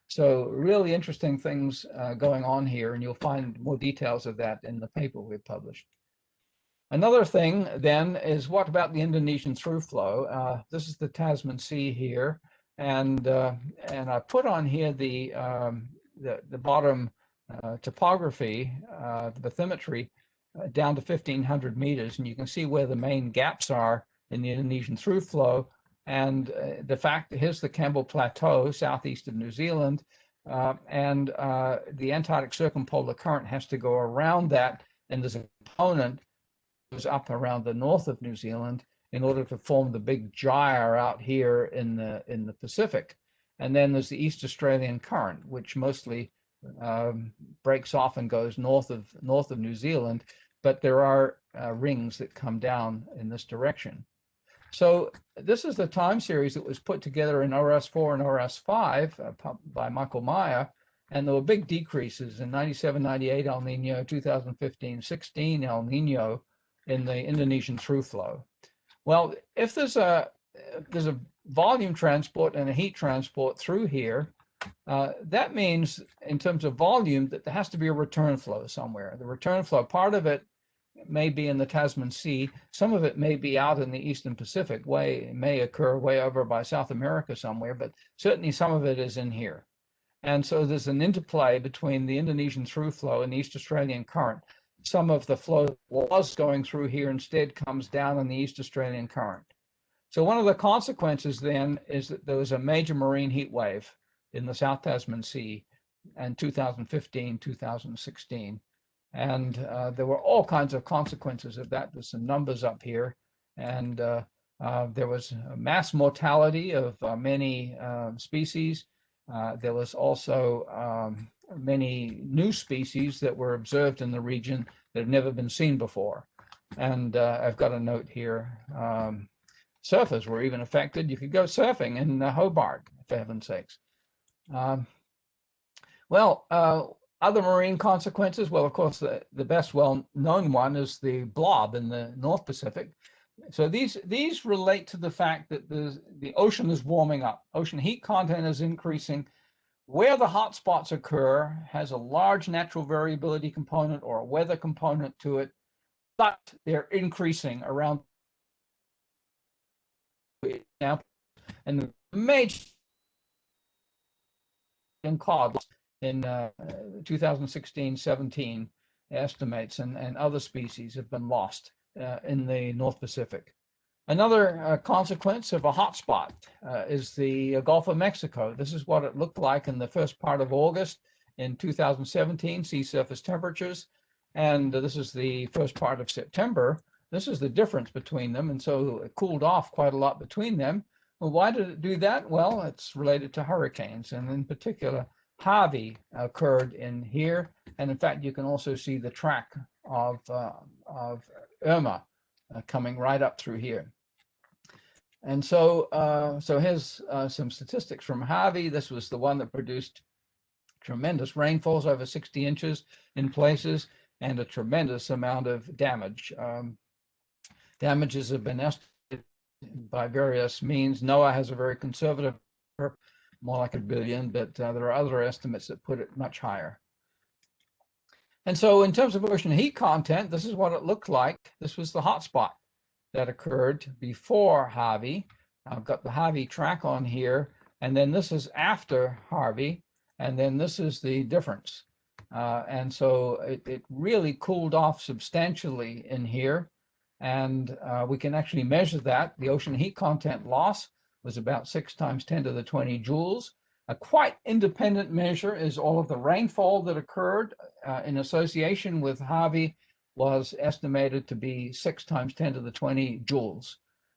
So really interesting things going on here, and you'll find more details of that in the paper we've published. Another thing then is, what about the Indonesian through flow? This is the Tasman Sea here, and I put on here the bottom topography, the bathymetry down to 1,500 meters, and you can see where the main gaps are in the Indonesian through flow. And the fact that here's the Campbell Plateau, southeast of New Zealand, and the Antarctic circumpolar current has to go around that, and there's a component goes up around the north of New Zealand in order to form the big gyre out here in the Pacific. And then there's the East Australian current, which mostly breaks off and goes north of New Zealand, but there are rings that come down in this direction. So this is the time series that was put together in ORS4 and ORS5 by Michael Meyer, and there were big decreases in 97, 98 El Nino, 2015, 16 El Nino in the Indonesian through flow. Well, if there's a volume transport and a heat transport through here, that means in terms of volume that there has to be a return flow somewhere. The return flow, part of it may be in the Tasman Sea, some of it may be out in the Eastern Pacific, may occur way over by South America somewhere, but certainly some of it is in here. And so there's an interplay between the Indonesian through flow and the East Australian current. Some of the flow was going through here instead comes down in the East Australian current. So one of the consequences then is that there was a major marine heat wave in the South Tasman Sea in 2015, 2016. And there were all kinds of consequences of that. There's some numbers up here. And there was a mass mortality of many species. There was also many new species that were observed in the region that have never been seen before. And I've got a note here. Surfers were even affected. You could go surfing in Hobart, for heaven's sakes. Other marine consequences, well, of course, the best well-known one is the blob in the North Pacific. So these relate to the fact that the ocean is warming up. Ocean heat content is increasing. Where the hot spots occur has a large natural variability component or a weather component to it, but they're increasing around now. And the major in cod in 2016-17 estimates and other species have been lost in the North Pacific. Another consequence of a hotspot is the Gulf of Mexico. This is what it looked like in the first part of August in 2017, sea surface temperatures. And this is the first part of September. This is the difference between them. And so it cooled off quite a lot between them. Well, why did it do that? Well, it's related to hurricanes, and in particular, Harvey occurred in here. And in fact, you can also see the track of Irma coming right up through here. And so, here's some statistics from Harvey. This was the one that produced tremendous rainfalls, over 60 inches in places, and a tremendous amount of damage. Damages have been estimated by various means. NOAA has a very conservative, more like 1 billion, but there are other estimates that put it much higher. And so in terms of ocean heat content, this is what it looked like. This was the hotspot that occurred before Harvey. I've got the Harvey track on here, and then this is after Harvey, and then this is the difference. And so it really cooled off substantially in here, and we can actually measure that. The ocean heat content loss was about 6 times 10 to the 20 joules. A quite independent measure is all of the rainfall that occurred in association with Harvey was estimated to be 6 times 10 to the 20 joules.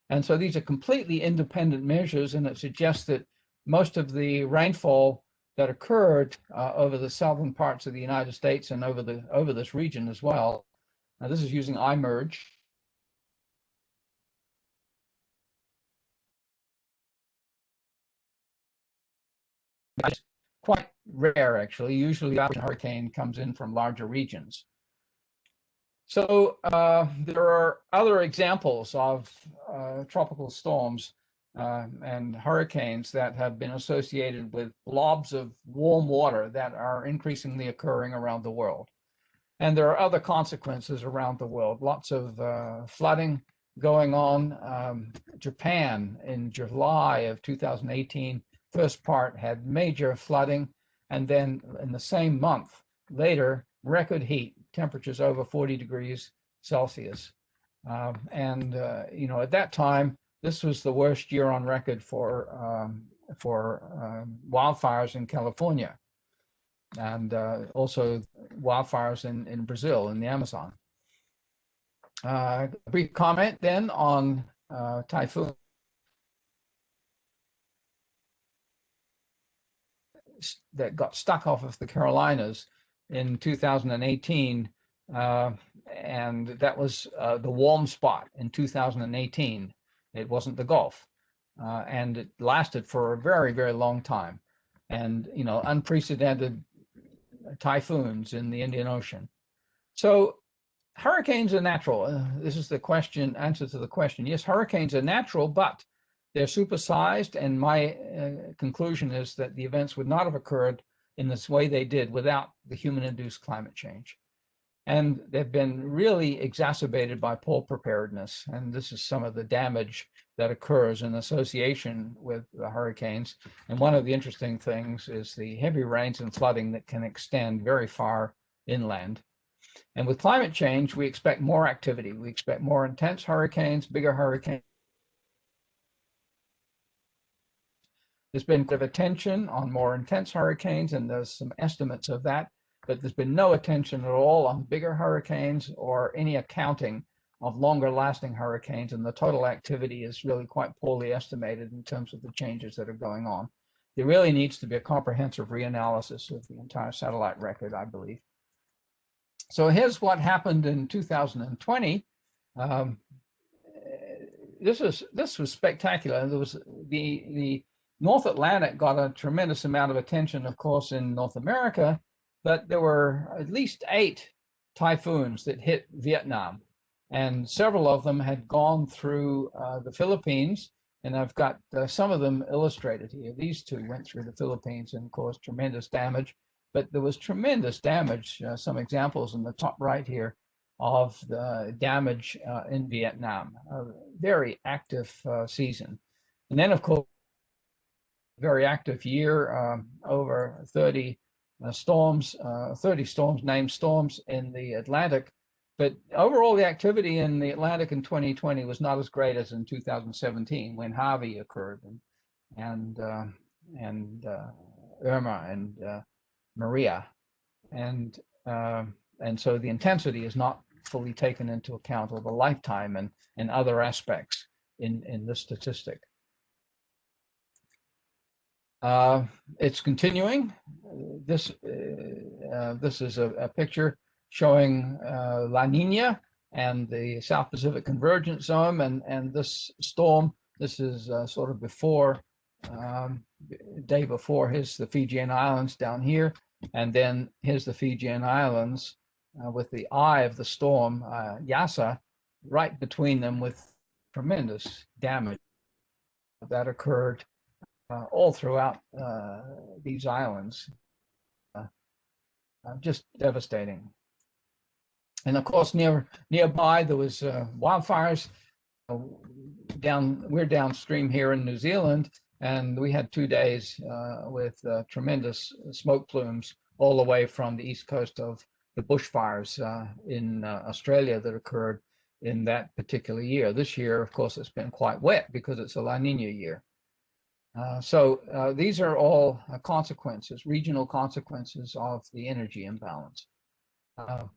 And so these are completely independent measures, and it suggests that most of the rainfall that occurred over the southern parts of the United States and over this region as well. Now this is using iMerge. It's quite rare, actually. Usually a hurricane comes in from larger regions. So there are other examples of tropical storms and hurricanes that have been associated with blobs of warm water that are increasingly occurring around the world. And there are other consequences around the world. Lots of flooding going on. Japan in July of 2018, first part had major flooding, and then in the same month later, record heat, temperatures over 40 degrees Celsius. You know, at that time, this was the worst year on record for wildfires in California, and also wildfires in Brazil, in the Amazon. A brief comment then on typhoon that got stuck off of the Carolinas in 2018, and that was the warm spot in 2018. It wasn't the Gulf, and it lasted for a very, very long time, and you know, unprecedented typhoons in the Indian Ocean. So hurricanes are natural. This is the question, answer to the question. Yes, hurricanes are natural, but they're supersized, and my conclusion is that the events would not have occurred in this way they did without the human-induced climate change. And they've been really exacerbated by poor preparedness, and this is some of the damage that occurs in association with the hurricanes. And one of the interesting things is the heavy rains and flooding that can extend very far inland. And with climate change, we expect more activity. We expect more intense hurricanes, bigger hurricanes. There's been a bit of attention on more intense hurricanes, and there's some estimates of that, but there's been no attention at all on bigger hurricanes or any accounting of longer lasting hurricanes, and the total activity is really quite poorly estimated in terms of the changes that are going on. There really needs to be a comprehensive reanalysis of the entire satellite record, I believe. So here's what happened in 2020. This was spectacular. There was the North Atlantic got a tremendous amount of attention, of course, in North America, but there were at least 8 typhoons that hit Vietnam, and several of them had gone through the Philippines, and I've got some of them illustrated here. These 2 went through the Philippines and caused tremendous damage, but there was tremendous damage, some examples in the top right here of the damage in Vietnam, a very active season. And then, of course, very active year, over 30 storms, 30 storms, named storms in the Atlantic. But overall, the activity in the Atlantic in 2020 was not as great as in 2017 when Harvey occurred, and Irma and Maria, and so the intensity is not fully taken into account, or the lifetime and other aspects in this statistic. It's continuing. This is a picture showing La Nina and the South Pacific Convergence Zone, and this storm. This is sort of before, day before. Here's the Fijian Islands down here, and then here's the Fijian Islands with the eye of the storm, Yasa, right between them with tremendous damage that occurred all throughout these islands. Just devastating. And of course, nearby there was wildfires. We're downstream here in New Zealand, and we had 2 days with tremendous smoke plumes all the way from the east coast of the bushfires in Australia that occurred in that particular year. This year, of course, it's been quite wet because it's a La Nina year. So these are all consequences, regional consequences of the energy imbalance.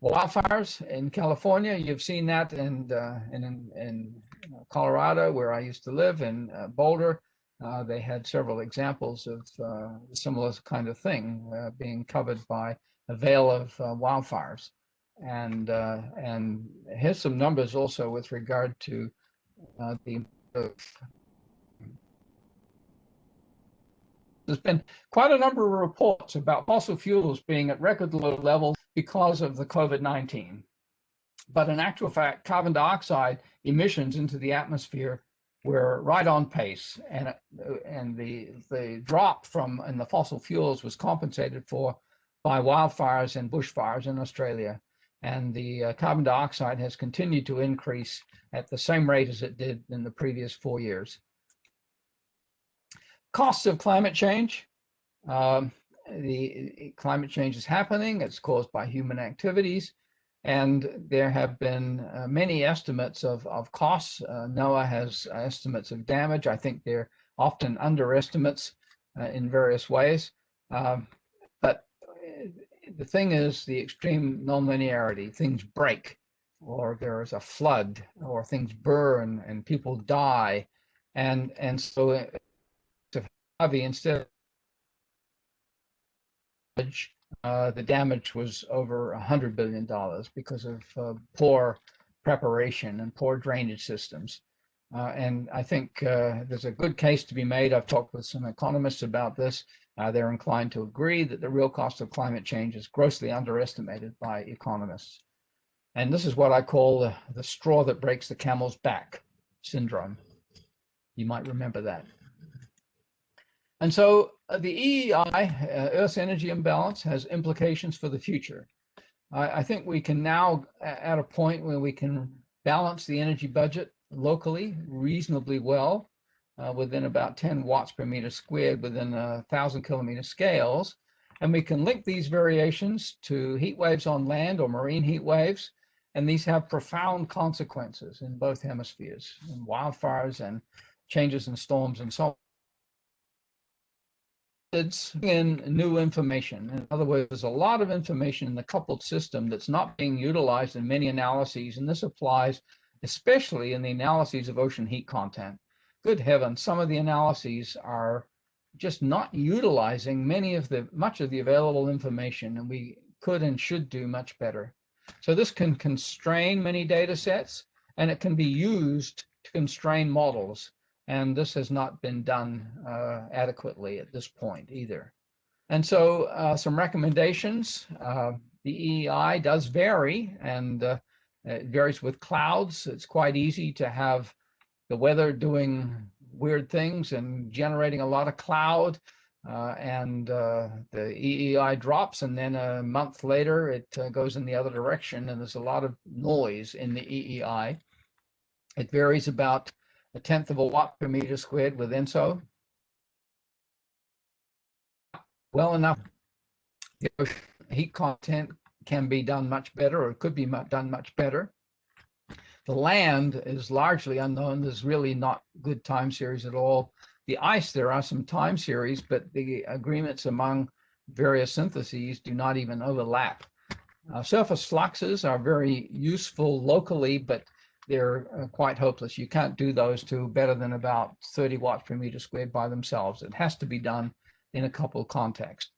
Wildfires in California, you've seen that, and in Colorado, where I used to live, in Boulder, they had several examples of similar kind of thing being covered by a veil of wildfires. And here's some numbers also with regard to the there's been quite a number of reports about fossil fuels being at record low levels because of the COVID-19. But in actual fact, carbon dioxide emissions into the atmosphere were right on pace, and the drop in the fossil fuels was compensated for by wildfires and bushfires in Australia. And the carbon dioxide has continued to increase at the same rate as it did in the previous 4 years. Costs of climate change. The climate change is happening. It's caused by human activities, and there have been many estimates of costs. NOAA has estimates of damage. I think they're often underestimates in various ways. But the thing is the extreme nonlinearity. Things break, or there is a flood, or things burn and people die, and so instead of the damage was over $100 billion because of poor preparation and poor drainage systems. And I think there's a good case to be made. I've talked with some economists about this. They're inclined to agree that the real cost of climate change is grossly underestimated by economists. And this is what I call the straw that breaks the camel's back syndrome. You might remember that. And so the EEI, Earth's energy imbalance, has implications for the future. I think we can now at a point where we can balance the energy budget locally reasonably well within about 10 watts per meter squared within 1,000 kilometer scales. And we can link these variations to heat waves on land or marine heat waves. And these have profound consequences in both hemispheres, in wildfires and changes in storms and so on. It's in new information. In other words, there's a lot of information in the coupled system that's not being utilized in many analyses, and this applies especially in the analyses of ocean heat content. Good heavens, some of the analyses are just not utilizing much of the available information, and we could and should do much better. So this can constrain many data sets, and it can be used to constrain models. And this has not been done adequately at this point either. And so some recommendations. The EEI does vary, and it varies with clouds. It's quite easy to have the weather doing weird things and generating a lot of cloud, and the EEI drops, and then a month later it goes in the other direction, and there's a lot of noise in the EEI. It varies about 1/10 of a watt per meter squared with ENSO. Well enough, the ocean heat content can be done much better, or it could be done much better. The land is largely unknown. There's really not good time series at all. The ice, there are some time series, but the agreements among various syntheses do not even overlap. Surface fluxes are very useful locally, but they're quite hopeless. You can't do those to better than about 30 watts per meter squared by themselves. It has to be done in a coupled context.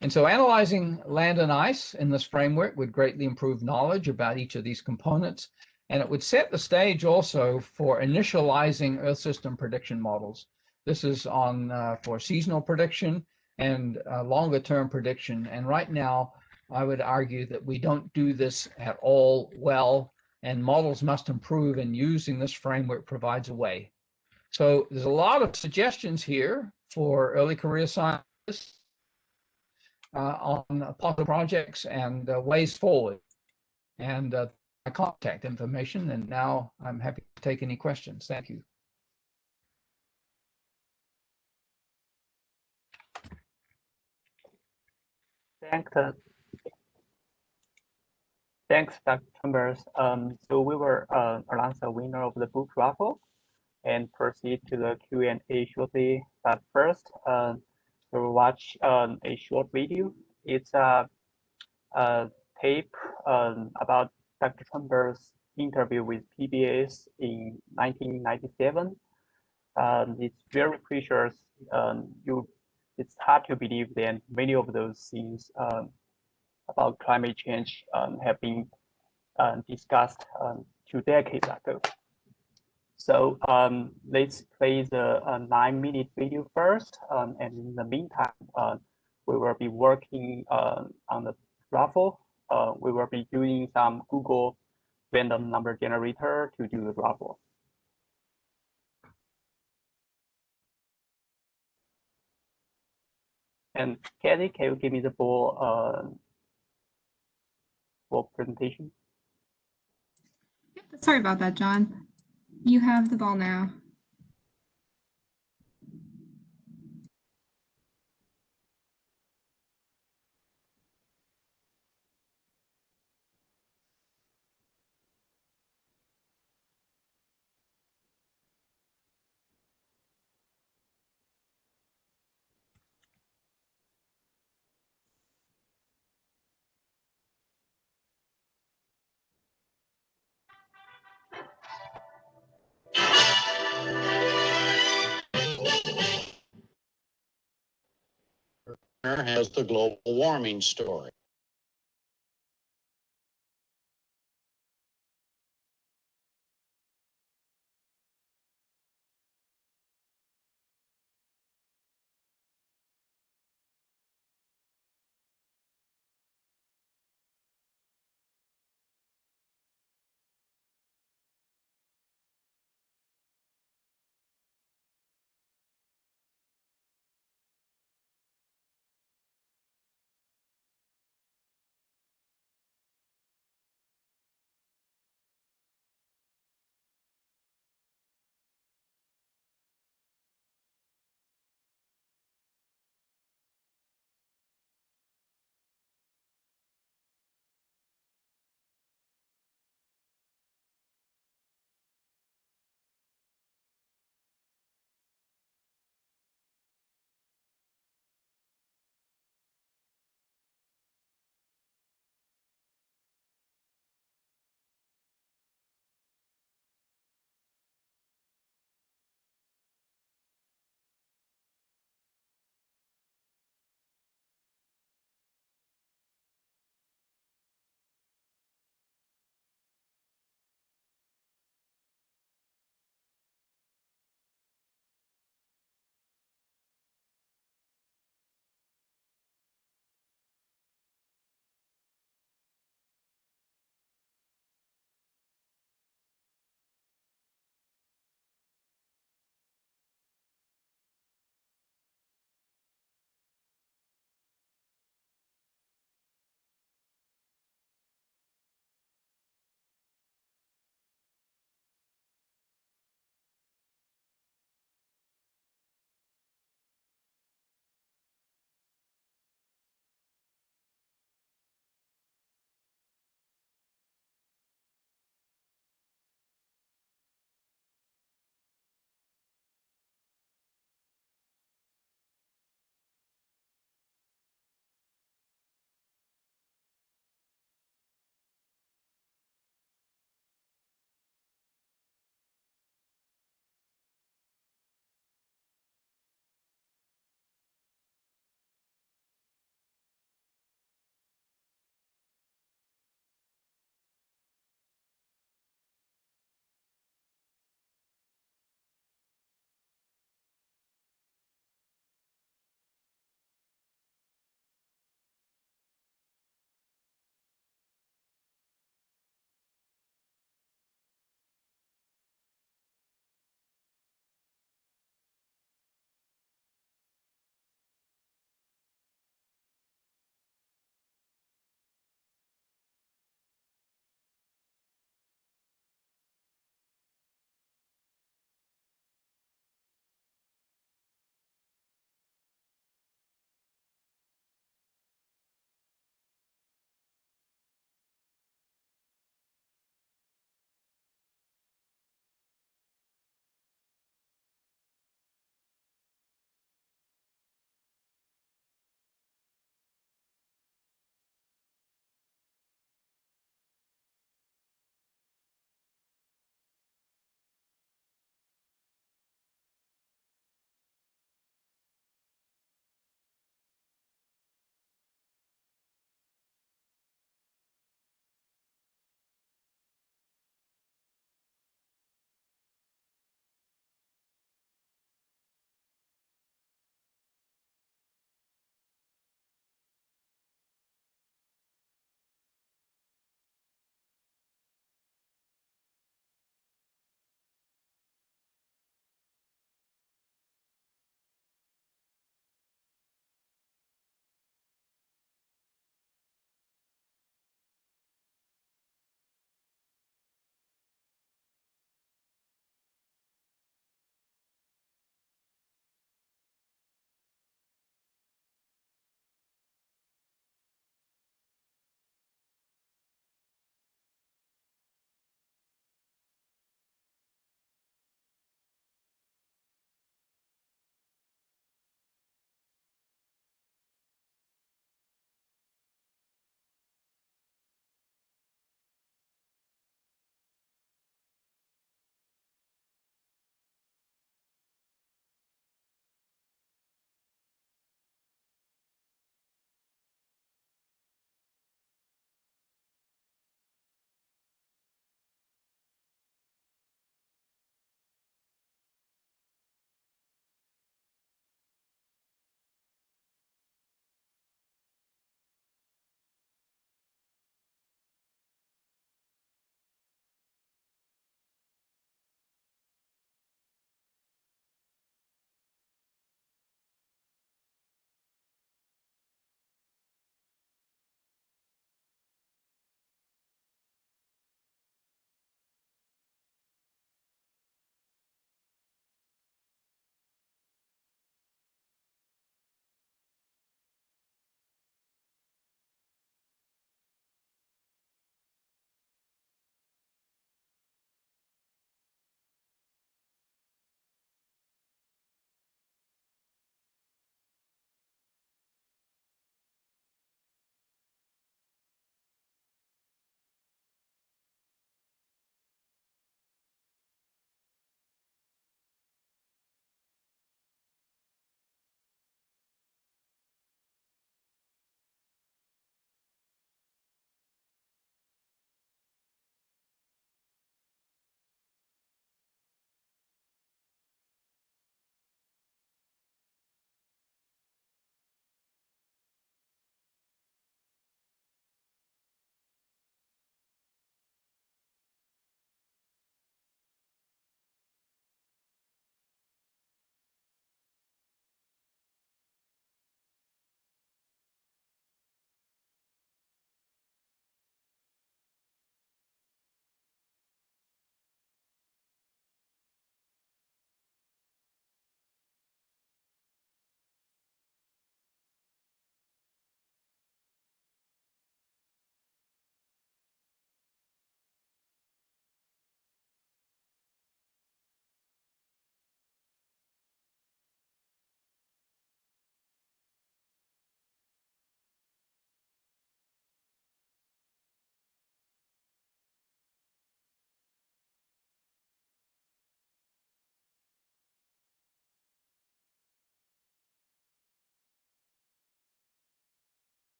And so analyzing land and ice in this framework would greatly improve knowledge about each of these components, and it would set the stage also for initializing Earth system prediction models. This is on for seasonal prediction and longer term prediction. And right now, I would argue that we don't do this at all well. and models must improve, and using this framework provides a way. So there's a lot of suggestions here for early career scientists on possible projects and ways forward, and my contact information. And now I'm happy to take any questions. Thank you.
Thanks, Dr. Trenberth. So we will announce the winner of the book raffle and proceed to the Q&A shortly. But first, we'll watch a short video. It's a tape about Dr. Trenberth's interview with PBS in 1997. It's very precious. It's hard to believe that many of those things about climate change have been discussed 2 decades ago. So let's play the 9-minute video first, and in the meantime, we will be working on the raffle. We will be doing some Google random number generator to do the raffle. And Kathy, can you give me the ball for presentation?
Sorry about that, John. You have the ball now.
Has the global warming story.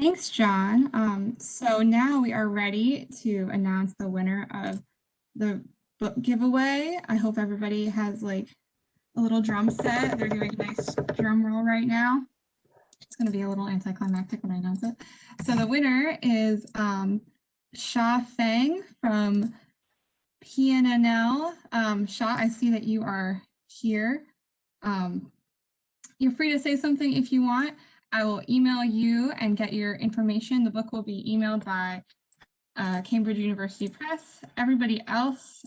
Thanks, John. So now we are ready to announce the winner of the book giveaway. I hope everybody has like a little drum set. They're doing a nice drum roll right now. It's going to be a little anticlimactic when I announce it. So the winner is Sha Feng from PNNL. Sha, I see that you are here. You're free to say something if you want. I will email you and get your information. The book will be emailed by Cambridge University Press. Everybody else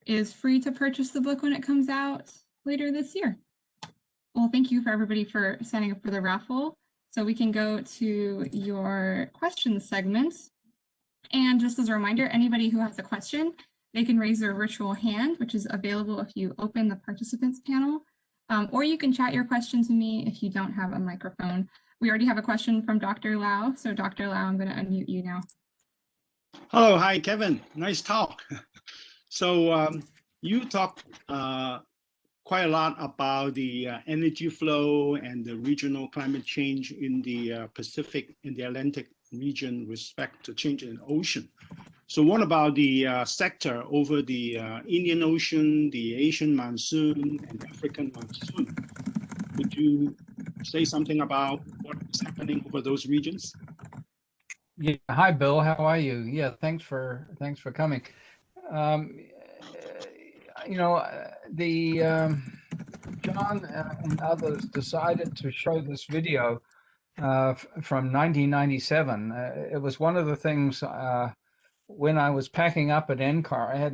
is free to purchase the book when it comes out later this year. Well, thank you for everybody for signing up for the raffle. So we can go to your questions segments. And just as a reminder, anybody who has a question, they can raise their virtual hand, which is available if you open the participants panel. Or you can chat your question to me if you don't have a microphone. We already have a question from Dr. Lau. So Dr. Lau, I'm going to unmute you now.
Hello, hi, Kevin. Nice talk. So you talked quite a lot about the energy flow and the regional climate change in the Pacific and the Atlantic region with respect to change in the ocean. So what about the sector over the Indian Ocean, the Asian monsoon, and the African monsoon? Would you say something about what is happening over those regions?
Yeah. Hi, Bill. How are you? Yeah, thanks for coming. You know, John and others decided to show this video from 1997. It was one of the things when I was packing up at NCAR. I had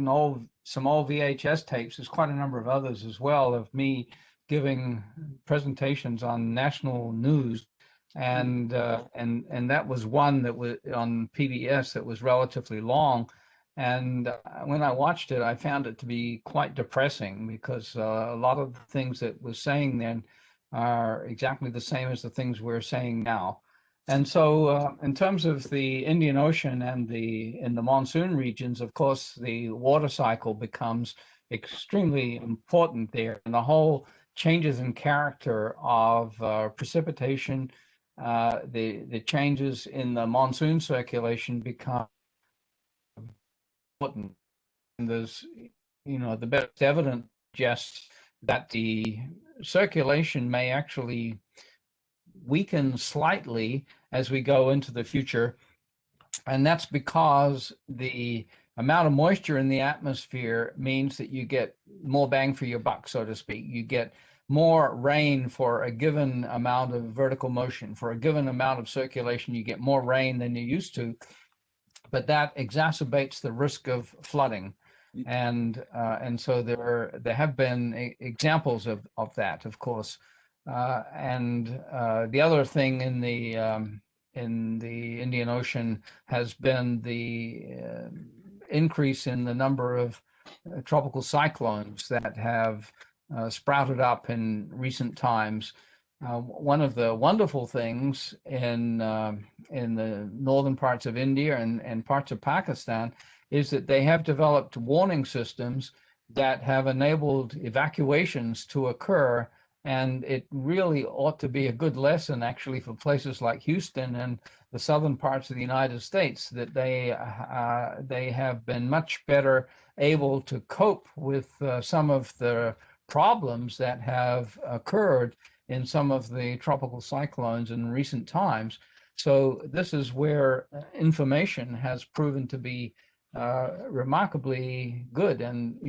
some old VHS tapes. There's quite a number of others as well of me giving presentations on national news, and that was one that was on PBS that was relatively long. And when I watched it, I found it to be quite depressing because a lot of the things that was saying then are exactly the same as the things we're saying now. And so in terms of the Indian Ocean and in the monsoon regions, of course, the water cycle becomes extremely important there. And the whole changes in character of precipitation, the changes in the monsoon circulation become important. And there's, the best evidence suggests that the circulation may actually weaken slightly as we go into the future. And that's because the amount of moisture in the atmosphere means that you get more bang for your buck, so to speak. You get more rain for a given amount of vertical motion. For a given amount of circulation, you get more rain than you used to. But that exacerbates the risk of flooding. And so there have been examples of that, of course. And the other thing in the Indian Ocean has been the increase in the number of tropical cyclones that have sprouted up in recent times. One of the wonderful things in the northern parts of India and parts of Pakistan is that they have developed warning systems that have enabled evacuations to occur. And it really ought to be a good lesson, actually, for places like Houston and the southern parts of the United States, that they have been much better able to cope with some of the problems that have occurred in some of the tropical cyclones in recent times. So this is where information has proven to be remarkably good. And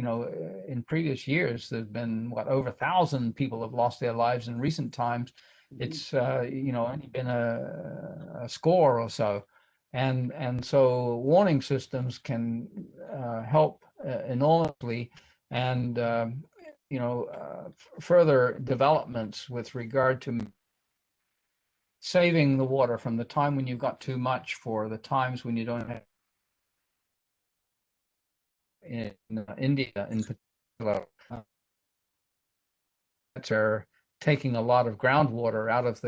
in previous years there's been over 1,000 people have lost their lives. In recent times it's only been a score or so, and so warning systems can help enormously. And further developments with regard to saving the water from the time when you've got too much for the times when you don't have. In India in particular, are taking a lot of groundwater out of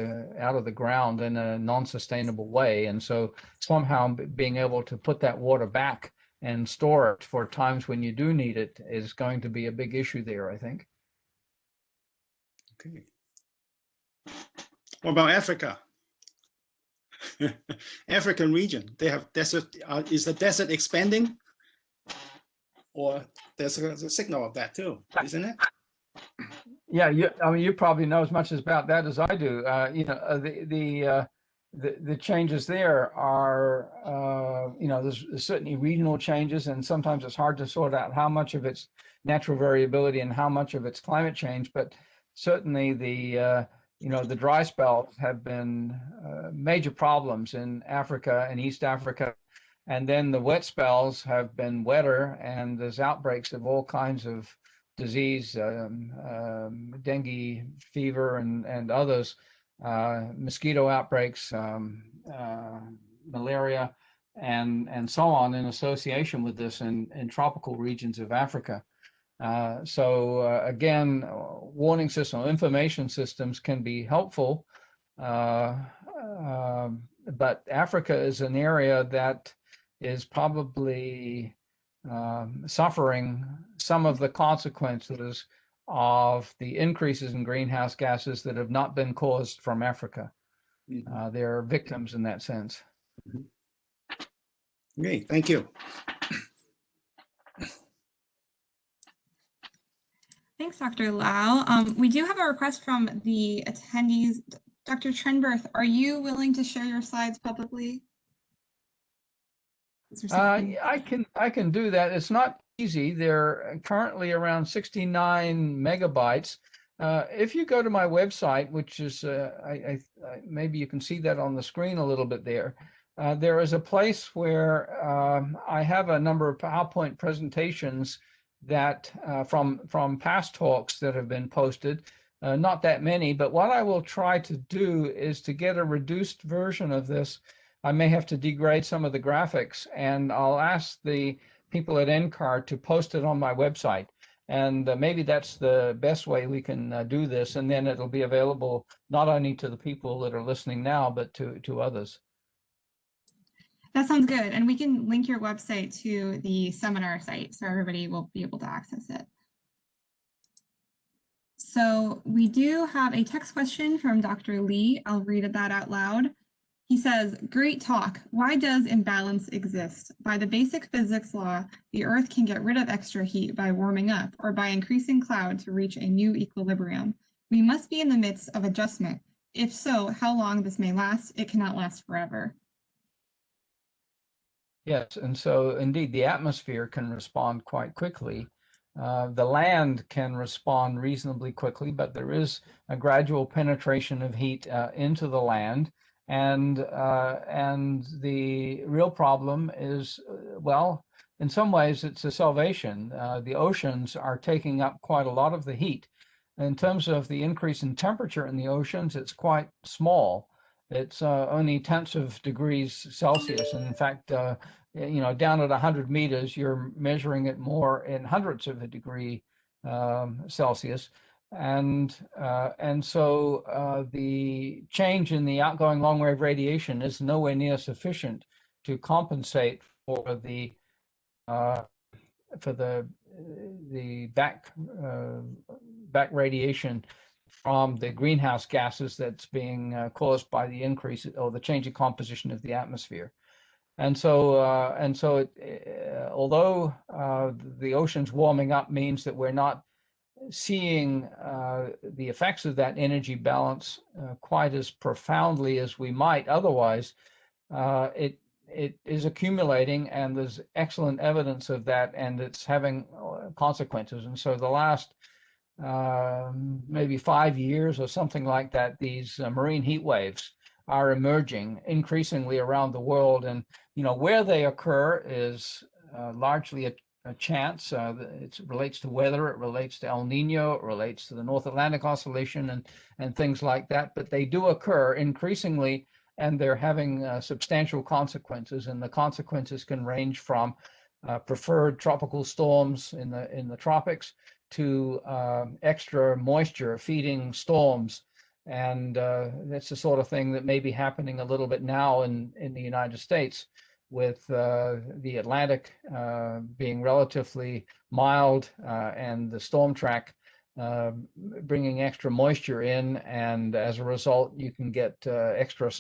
the ground in a non-sustainable way, and so somehow being able to put that water back and store it for times when you do need it is going to be a big issue there, I think.
Okay. What about Africa? African region. They have desert. Is the desert expanding? Or there's a signal of that too, isn't it?
Yeah, I mean, you probably know as much about that as I do. The changes there are, there's certainly regional changes, and sometimes it's hard to sort out how much of it's natural variability and how much of it's climate change. But certainly the dry spells have been major problems in Africa and East Africa. And then the wet spells have been wetter, and there's outbreaks of all kinds of disease, dengue fever and others, mosquito outbreaks, malaria, and so on in association with this in tropical regions of Africa. Again, warning system, information systems can be helpful, but Africa is an area that is probably suffering some of the consequences of the increases in greenhouse gases that have not been caused from Africa. They're victims in that sense.
Okay, thank you.
Thanks, Dr. Lau. We do have a request from the attendees. Dr. Trenberth, are you willing to share your slides publicly?
I can do that. It's not easy. They're currently around 69 megabytes. If you go to my website, which is maybe you can see that on the screen a little bit there. There is a place where I have a number of PowerPoint presentations that from past talks that have been posted. Not that many, but what I will try to do is to get a reduced version of this. I may have to degrade some of the graphics, and I'll ask the people at NCAR to post it on my website. And maybe that's the best way we can do this. And then it'll be available not only to the people that are listening now, but to others.
That sounds good. And we can link your website to the seminar site so everybody will be able to access it. So we do have a text question from Dr. Lee. I'll read that out loud. He says, great talk. Why does imbalance exist? By the basic physics law, the Earth can get rid of extra heat by warming up or by increasing cloud to reach a new equilibrium. We must be in the midst of adjustment. If so, how long this may last? It cannot last forever.
Yes, and so indeed the atmosphere can respond quite quickly. The land can respond reasonably quickly, but there is a gradual penetration of heat into the land. And the real problem is, well, in some ways it's a salvation. The oceans are taking up quite a lot of the heat. In terms of the increase in temperature in the oceans, it's quite small. It's only tenths of degrees Celsius. And in fact, down at 100 meters, you're measuring it more in hundreds of a degree Celsius. And so the change in the outgoing long-wave radiation is nowhere near sufficient to compensate for the back radiation from the greenhouse gases that's being caused by the increase or the change in composition of the atmosphere. And so although the oceans warming up means that we're not seeing the effects of that energy balance quite as profoundly as we might otherwise, it is accumulating, and there's excellent evidence of that, and it's having consequences. And so the last maybe 5 years or something like that, these marine heat waves are emerging increasingly around the world, and where they occur is largely a chance. It relates to weather, it relates to El Nino, it relates to the North Atlantic Oscillation and things like that, but they do occur increasingly, and they're having substantial consequences, and the consequences can range from preferred tropical storms in the tropics to extra moisture feeding storms. And that's the sort of thing that may be happening a little bit now in the United States, with the Atlantic being relatively mild and the storm track bringing extra moisture in, and as a result you can get extra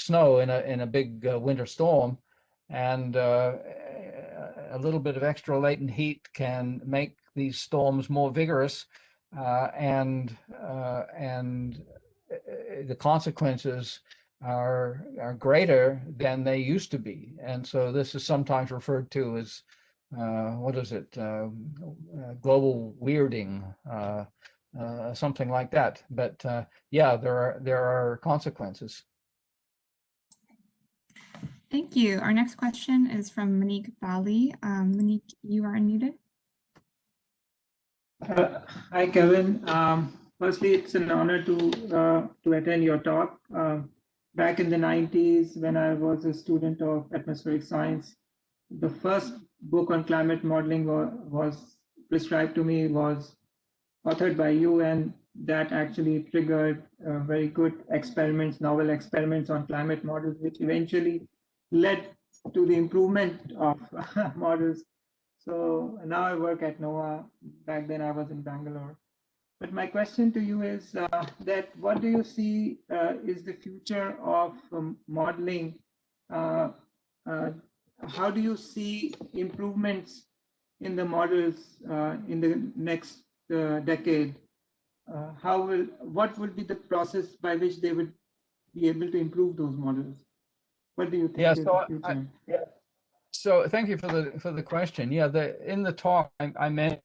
snow in a big winter storm, and a little bit of extra latent heat can make these storms more vigorous, and the consequences are greater than they used to be. And so this is sometimes referred to as what is it? Global weirding, something like that. But yeah, there are consequences.
Thank you. Our next question is from Monique Bali. Monique, you are unmuted.
Hi, Kevin. Firstly, it's an honor to attend your talk. Back in the 90s, when I was a student of atmospheric science, the first book on climate modeling was prescribed to me, was authored by you, and that actually triggered very good experiments, novel experiments on climate models, which eventually led to the improvement of models. So now I work at NOAA. Back then I was in Bangalore. But my question to you is that what do you see is the future of modeling? How do you see improvements in the models in the next decade? What would be the process by which they would be able to improve those models? What do you think is the future?
So thank you for the question. Yeah, in the talk I meant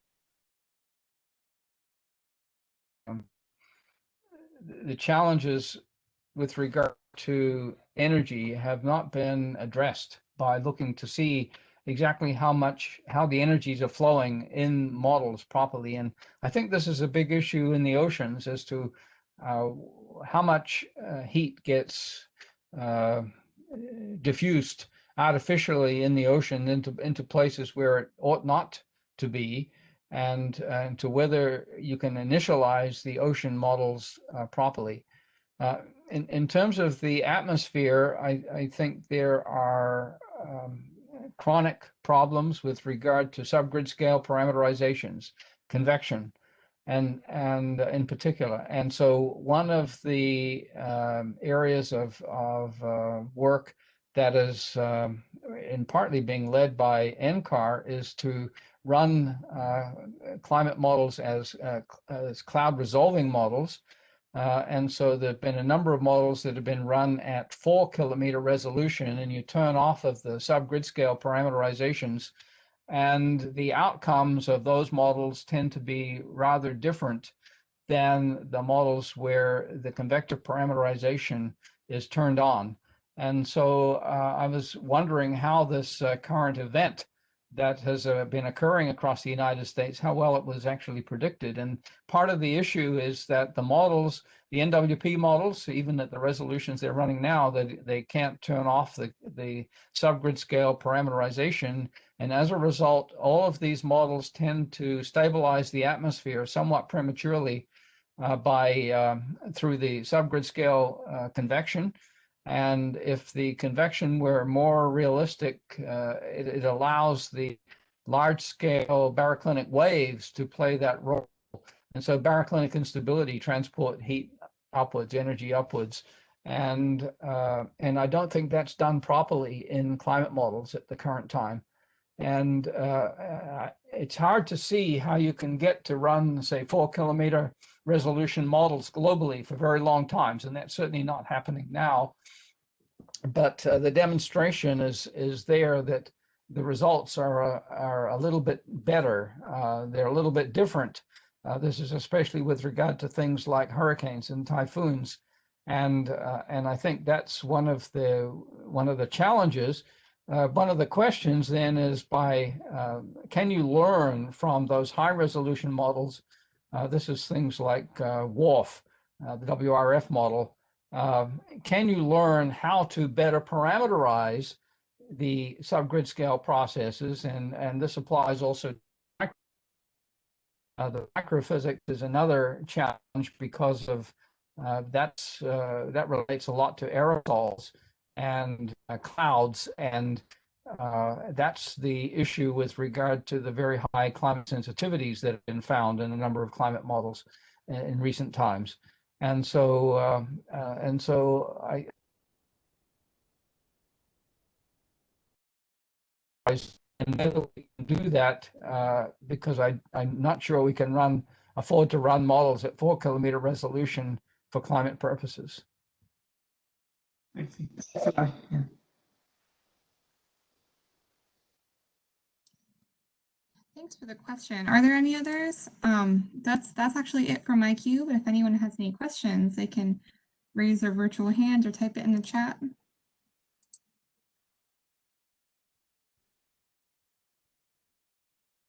the challenges with regard to energy have not been addressed by looking to see exactly how the energies are flowing in models properly. And I think this is a big issue in the oceans as to how much heat gets diffused artificially in the ocean into places where it ought not to be, and to whether you can initialize the ocean models properly. In terms of the atmosphere, I think there are chronic problems with regard to subgrid scale parameterizations, convection, and in particular. And so one of the areas of work that is in partly being led by NCAR is to run climate models as cloud resolving models. And so there have been a number of models that have been run at 4 kilometer resolution, and you turn off of the subgrid scale parameterizations, and the outcomes of those models tend to be rather different than the models where the convective parameterization is turned on. And so I was wondering how this current event that has been occurring across the United States, how well it was actually predicted. And part of the issue is that the models, the NWP models, even at the resolutions they're running now, they can't turn off the subgrid scale parameterization. And as a result, all of these models tend to stabilize the atmosphere somewhat prematurely through the subgrid scale convection. And if the convection were more realistic, it allows the large-scale baroclinic waves to play that role. And so baroclinic instability transport heat upwards, energy upwards. And I don't think that's done properly in climate models at the current time. And it's hard to see how you can get to run, say, 4 kilometer resolution models globally for very long times. And that's certainly not happening now. But the demonstration is there that the results are a little bit better. They're a little bit different. This is especially with regard to things like hurricanes and typhoons, and I think that's one of the challenges. One of the questions then is can you learn from those high resolution models? This is things like WRF, the WRF model. Can you learn how to better parameterize the subgrid scale processes? And this applies also to the microphysics is another challenge because of that relates a lot to aerosols and clouds, and that's the issue with regard to the very high climate sensitivities that have been found in a number of climate models in recent times. And so and whether we can do that, because I'm not sure we can afford to run models at 4 kilometer resolution for climate purposes.
I see. Thanks a lot. Yeah.
Thanks for the question. Are there any others? That's actually it for my queue, but if anyone has any questions, they can raise their virtual hand or type it in the chat.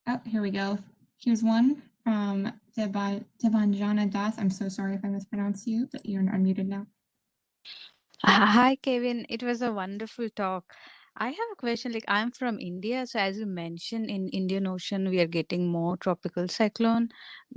Oh, here we go. Here's one from Devanjana Das. I'm so sorry if I mispronounced you, but you're unmuted now.
Hi, Kevin. It was a wonderful talk. I have a question. Like, I'm from India, so as you mentioned, in Indian Ocean, we are getting more tropical cyclone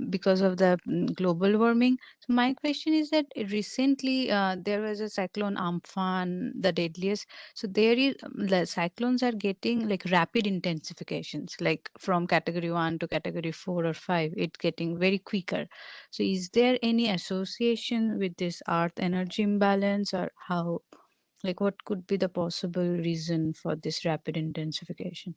because of the global warming. So my question is that recently there was a cyclone Amphan, the deadliest. So there is the cyclones are getting like rapid intensifications, like from category 1 to category 4 or 5. It's getting very quicker. So is there any association with this earth energy imbalance, or how? Like, what could be the possible reason for this rapid intensification?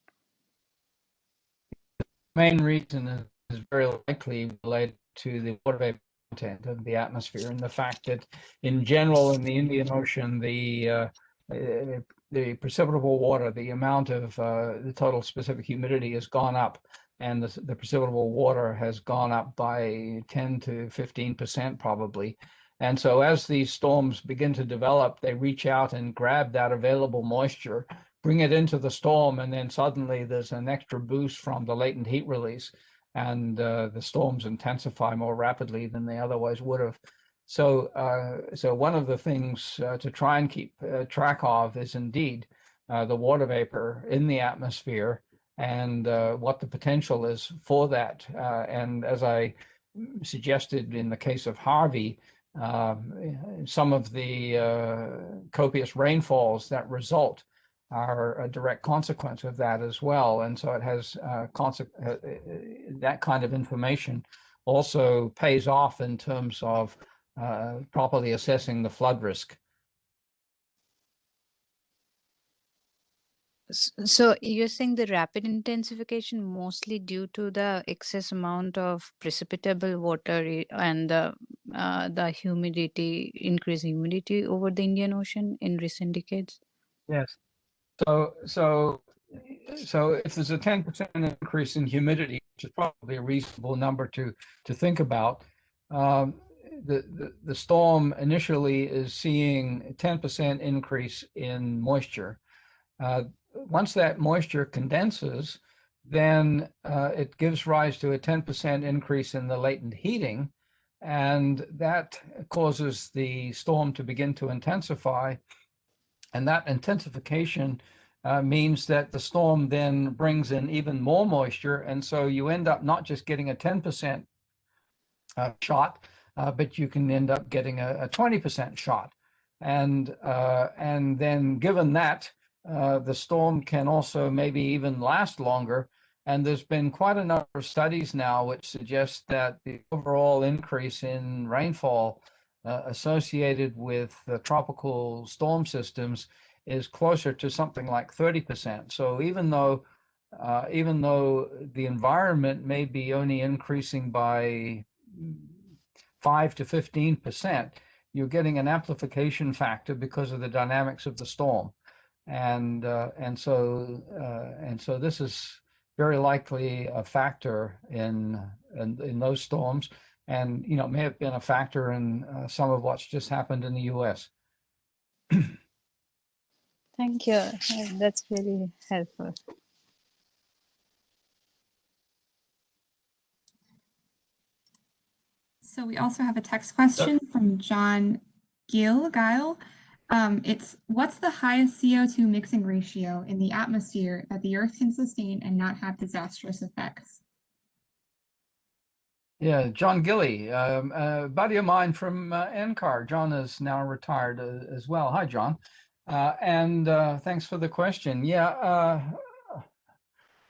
Main reason is very likely related to the water vapor content of the atmosphere, and the fact that in general in the Indian Ocean, the precipitable water, the amount of the total specific humidity has gone up, and the precipitable water has gone up by 10 to 15% probably. And so as these storms begin to develop, they reach out and grab that available moisture, bring it into the storm, and then suddenly there's an extra boost from the latent heat release, and the storms intensify more rapidly than they otherwise would have. So one of the things to try and keep track of is indeed the water vapor in the atmosphere, and what the potential is for that. And as I suggested in the case of Harvey, some of the copious rainfalls that result are a direct consequence of that as well. And so it has that kind of information also pays off in terms of properly assessing the flood risk.
So you're saying the rapid intensification mostly due to the excess amount of precipitable water and the humidity, increased humidity over the Indian Ocean in recent decades?
Yes. So if there's a 10% increase in humidity, which is probably a reasonable number to think about, the storm initially is seeing a 10% increase in moisture. Once that moisture condenses, then it gives rise to a 10% increase in the latent heating, and that causes the storm to begin to intensify. And that intensification means that the storm then brings in even more moisture, and so you end up not just getting a 10% shot, but you can end up getting a 20% shot. And then given that, the storm can also maybe even last longer. And there's been quite a number of studies now which suggest that the overall increase in rainfall associated with the tropical storm systems is closer to something like 30%. So even though the environment may be only increasing by 5 to 15%, you're getting an amplification factor because of the dynamics of the storm. And so this is very likely a factor in those storms, and may have been a factor in some of what's just happened in the U.S.
Thank you. That's really helpful.
So we also have a text question from John Guile. It's, what's the highest CO2 mixing ratio in the atmosphere that the Earth can sustain and not have disastrous effects?
Yeah, John Gilly, a buddy of mine from NCAR. John is now retired as well. Hi, John. And thanks for the question. Yeah,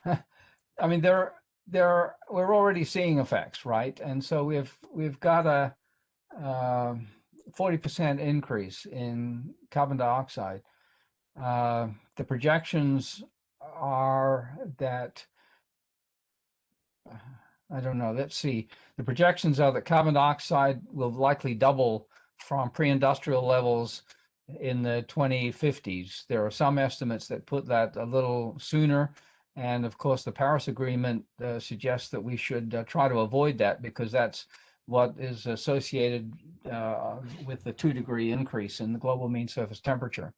I mean, we're already seeing effects, right? And so we've got a 40% increase in carbon dioxide. The projections are that, I don't know, let's see. The projections are that carbon dioxide will likely double from pre-industrial levels in the 2050s. There are some estimates that put that a little sooner. And of course, the Paris Agreement suggests that we should try to avoid that, because that's what is associated with the 2-degree increase in the global mean surface temperature.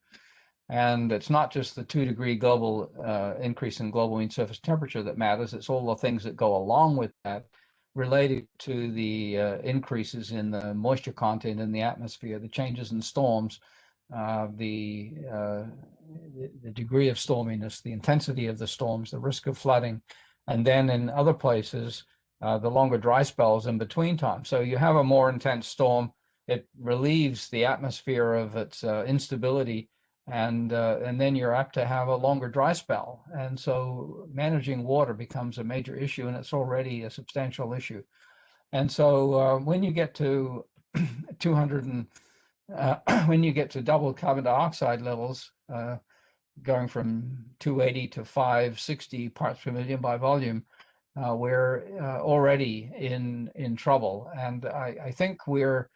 And it's not just the 2-degree global increase in global mean surface temperature that matters. It's all the things that go along with that, related to the increases in the moisture content in the atmosphere, the changes in storms, the degree of storminess, the intensity of the storms, the risk of flooding, and then in other places, the longer dry spells in between times. So you have a more intense storm, it relieves the atmosphere of its instability, and then you're apt to have a longer dry spell. And so managing water becomes a major issue, and it's already a substantial issue. And so when you get to 200 and when you get to double carbon dioxide levels, going from 280 to 560 parts per million by volume, we're already in trouble. And I think we're,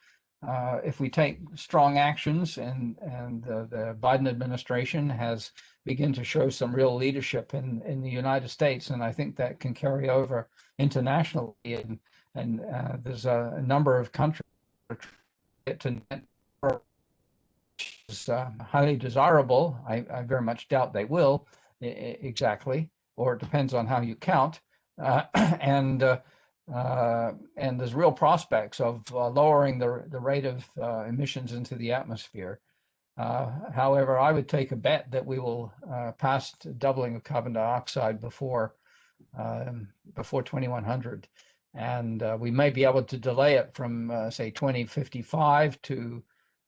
if we take strong actions, and the Biden administration has begun to show some real leadership in the United States, and I think that can carry over internationally. And there's a number of countries that get to net is highly desirable. I very much doubt they will exactly, or it depends on how you count. And there's real prospects of lowering the rate of emissions into the atmosphere. However, I would take a bet that we will pass doubling of carbon dioxide before 2100, and we may be able to delay it from say 2055 to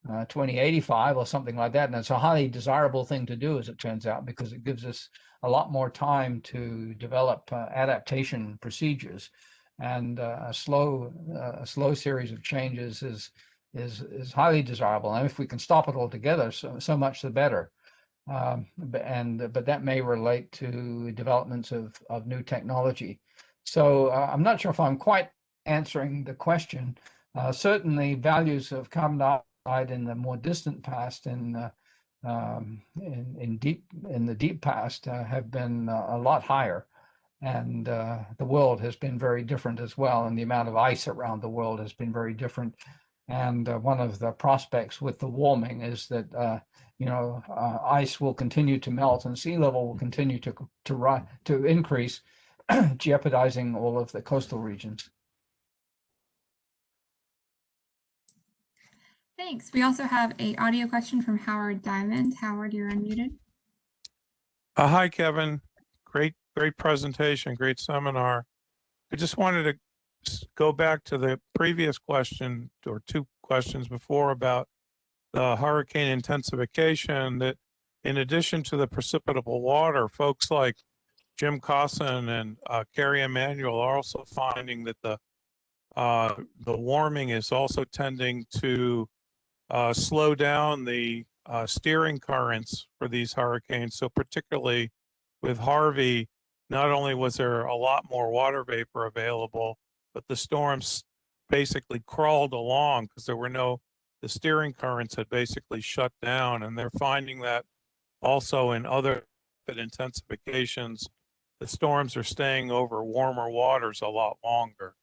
2085 or something like that. And it's a highly desirable thing to do, as it turns out, because it gives us a lot more time to develop adaptation procedures. And a slow series of changes is highly desirable. And if we can stop it altogether, so much the better. But that may relate to developments of new technology. So I'm not sure if I'm quite answering the question. Certainly, values of carbon dioxide in the more distant past, in the deep past, have been a lot higher, and the world has been very different as well, and the amount of ice around the world has been very different. And one of the prospects with the warming is that ice will continue to melt and sea level will continue to increase, jeopardizing all of the coastal regions.
Thanks. We also have an audio question from Howard Diamond. Howard, you're unmuted.
Hi, Kevin. Great presentation, great seminar. I just wanted to go back to the previous question, or two questions before, about the hurricane intensification, that in addition to the precipitable water, folks like Jim Cosson and Kerry Emanuel are also finding that the warming is also tending to slow down the steering currents for these hurricanes. So particularly with Harvey, not only was there a lot more water vapor available, but the storms basically crawled along because the steering currents had basically shut down. And they're finding that also in other intensifications, the storms are staying over warmer waters a lot longer.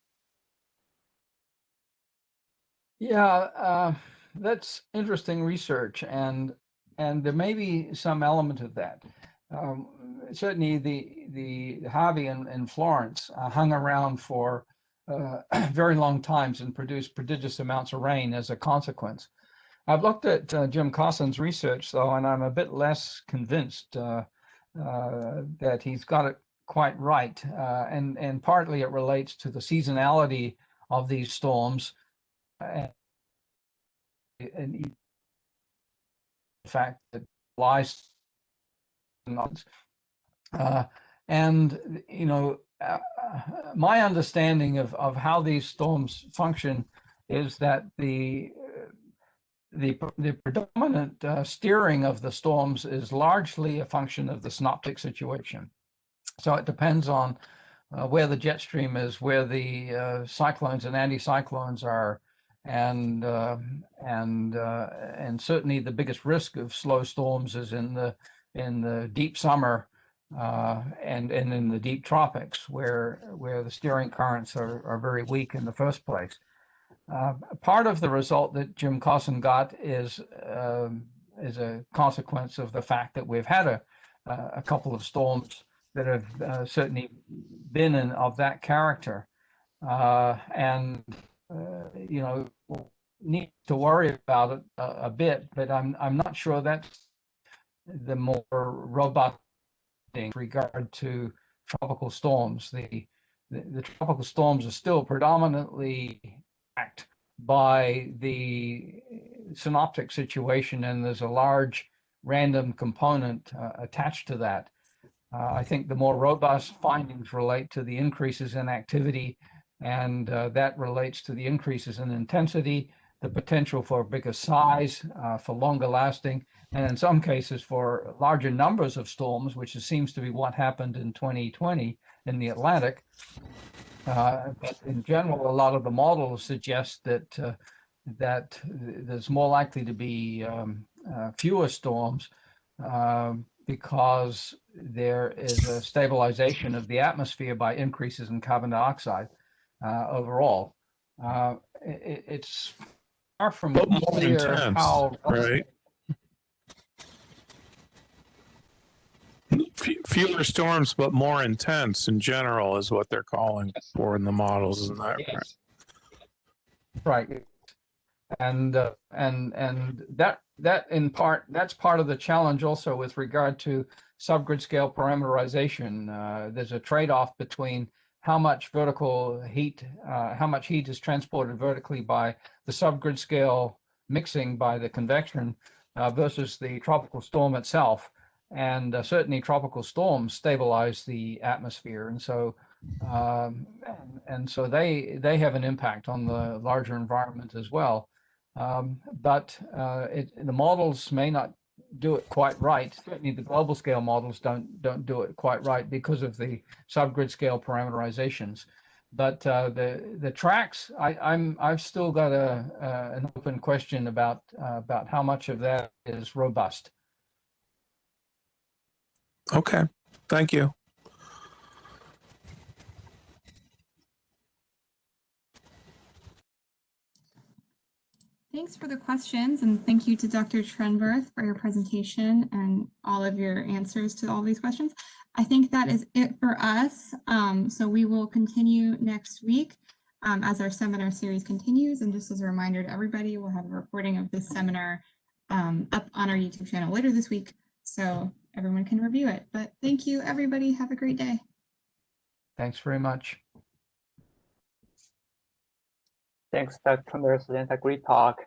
Yeah, that's interesting research, and there may be some element of that. Certainly, the Harvey and Florence hung around for very long times and produced prodigious amounts of rain as a consequence. I've looked at Jim Cosson's research, though, and I'm a bit less convinced that he's got it quite right. And partly it relates to the seasonality of these storms, and the fact that lies and my understanding of how these storms function is that the the predominant steering of the storms is largely a function of the synoptic situation. So it depends on where the jet stream is, where the cyclones and anticyclones are, and certainly the biggest risk of slow storms is in the deep summer and in the deep tropics, where the steering currents are very weak in the first place. Part of the result that Jim Cosson got is a consequence of the fact that we've had a couple of storms that have certainly been of that character, and you know, we'll need to worry about it a bit, but I'm not sure that's the more robust thing with regard to tropical storms. The tropical storms are still predominantly backed by the synoptic situation, and there's a large random component attached to that. I think the more robust findings relate to the increases in activity, and that relates to the increases in intensity, the potential for bigger size, for longer lasting, and in some cases for larger numbers of storms, which seems to be what happened in 2020 in the Atlantic. But in general, a lot of the models suggest that there's more likely to be fewer storms because there is a stabilization of the atmosphere by increases in carbon dioxide overall. It's far from clear how.
Right. Fewer storms, but more intense in general is what they're calling for in the models, isn't that
yes. Right? And that in part, that's part of the challenge also with regard to subgrid scale parameterization. There's a trade-off between how much vertical heat, how much heat is transported vertically by the subgrid scale mixing by the convection versus the tropical storm itself. And certainly tropical storms stabilize the atmosphere, and so they have an impact on the larger environment as well. But the models may not do it quite right. Certainly, the global scale models don't do it quite right because of the subgrid scale parameterizations. But the tracks, I've still got an open question about how much of that is robust.
Okay, thank you.
Thanks for the questions, and thank you to Dr. Trenberth for your presentation and all of your answers to all these questions. I think that is it for us. So we will continue next week as our seminar series continues. And just as a reminder to everybody, we'll have a recording of this seminar up on our YouTube channel later this week, so everyone can review it. But thank you, everybody. Have a great day.
Thanks very much.
Thanks, Dr. Trenberth. That's a great talk.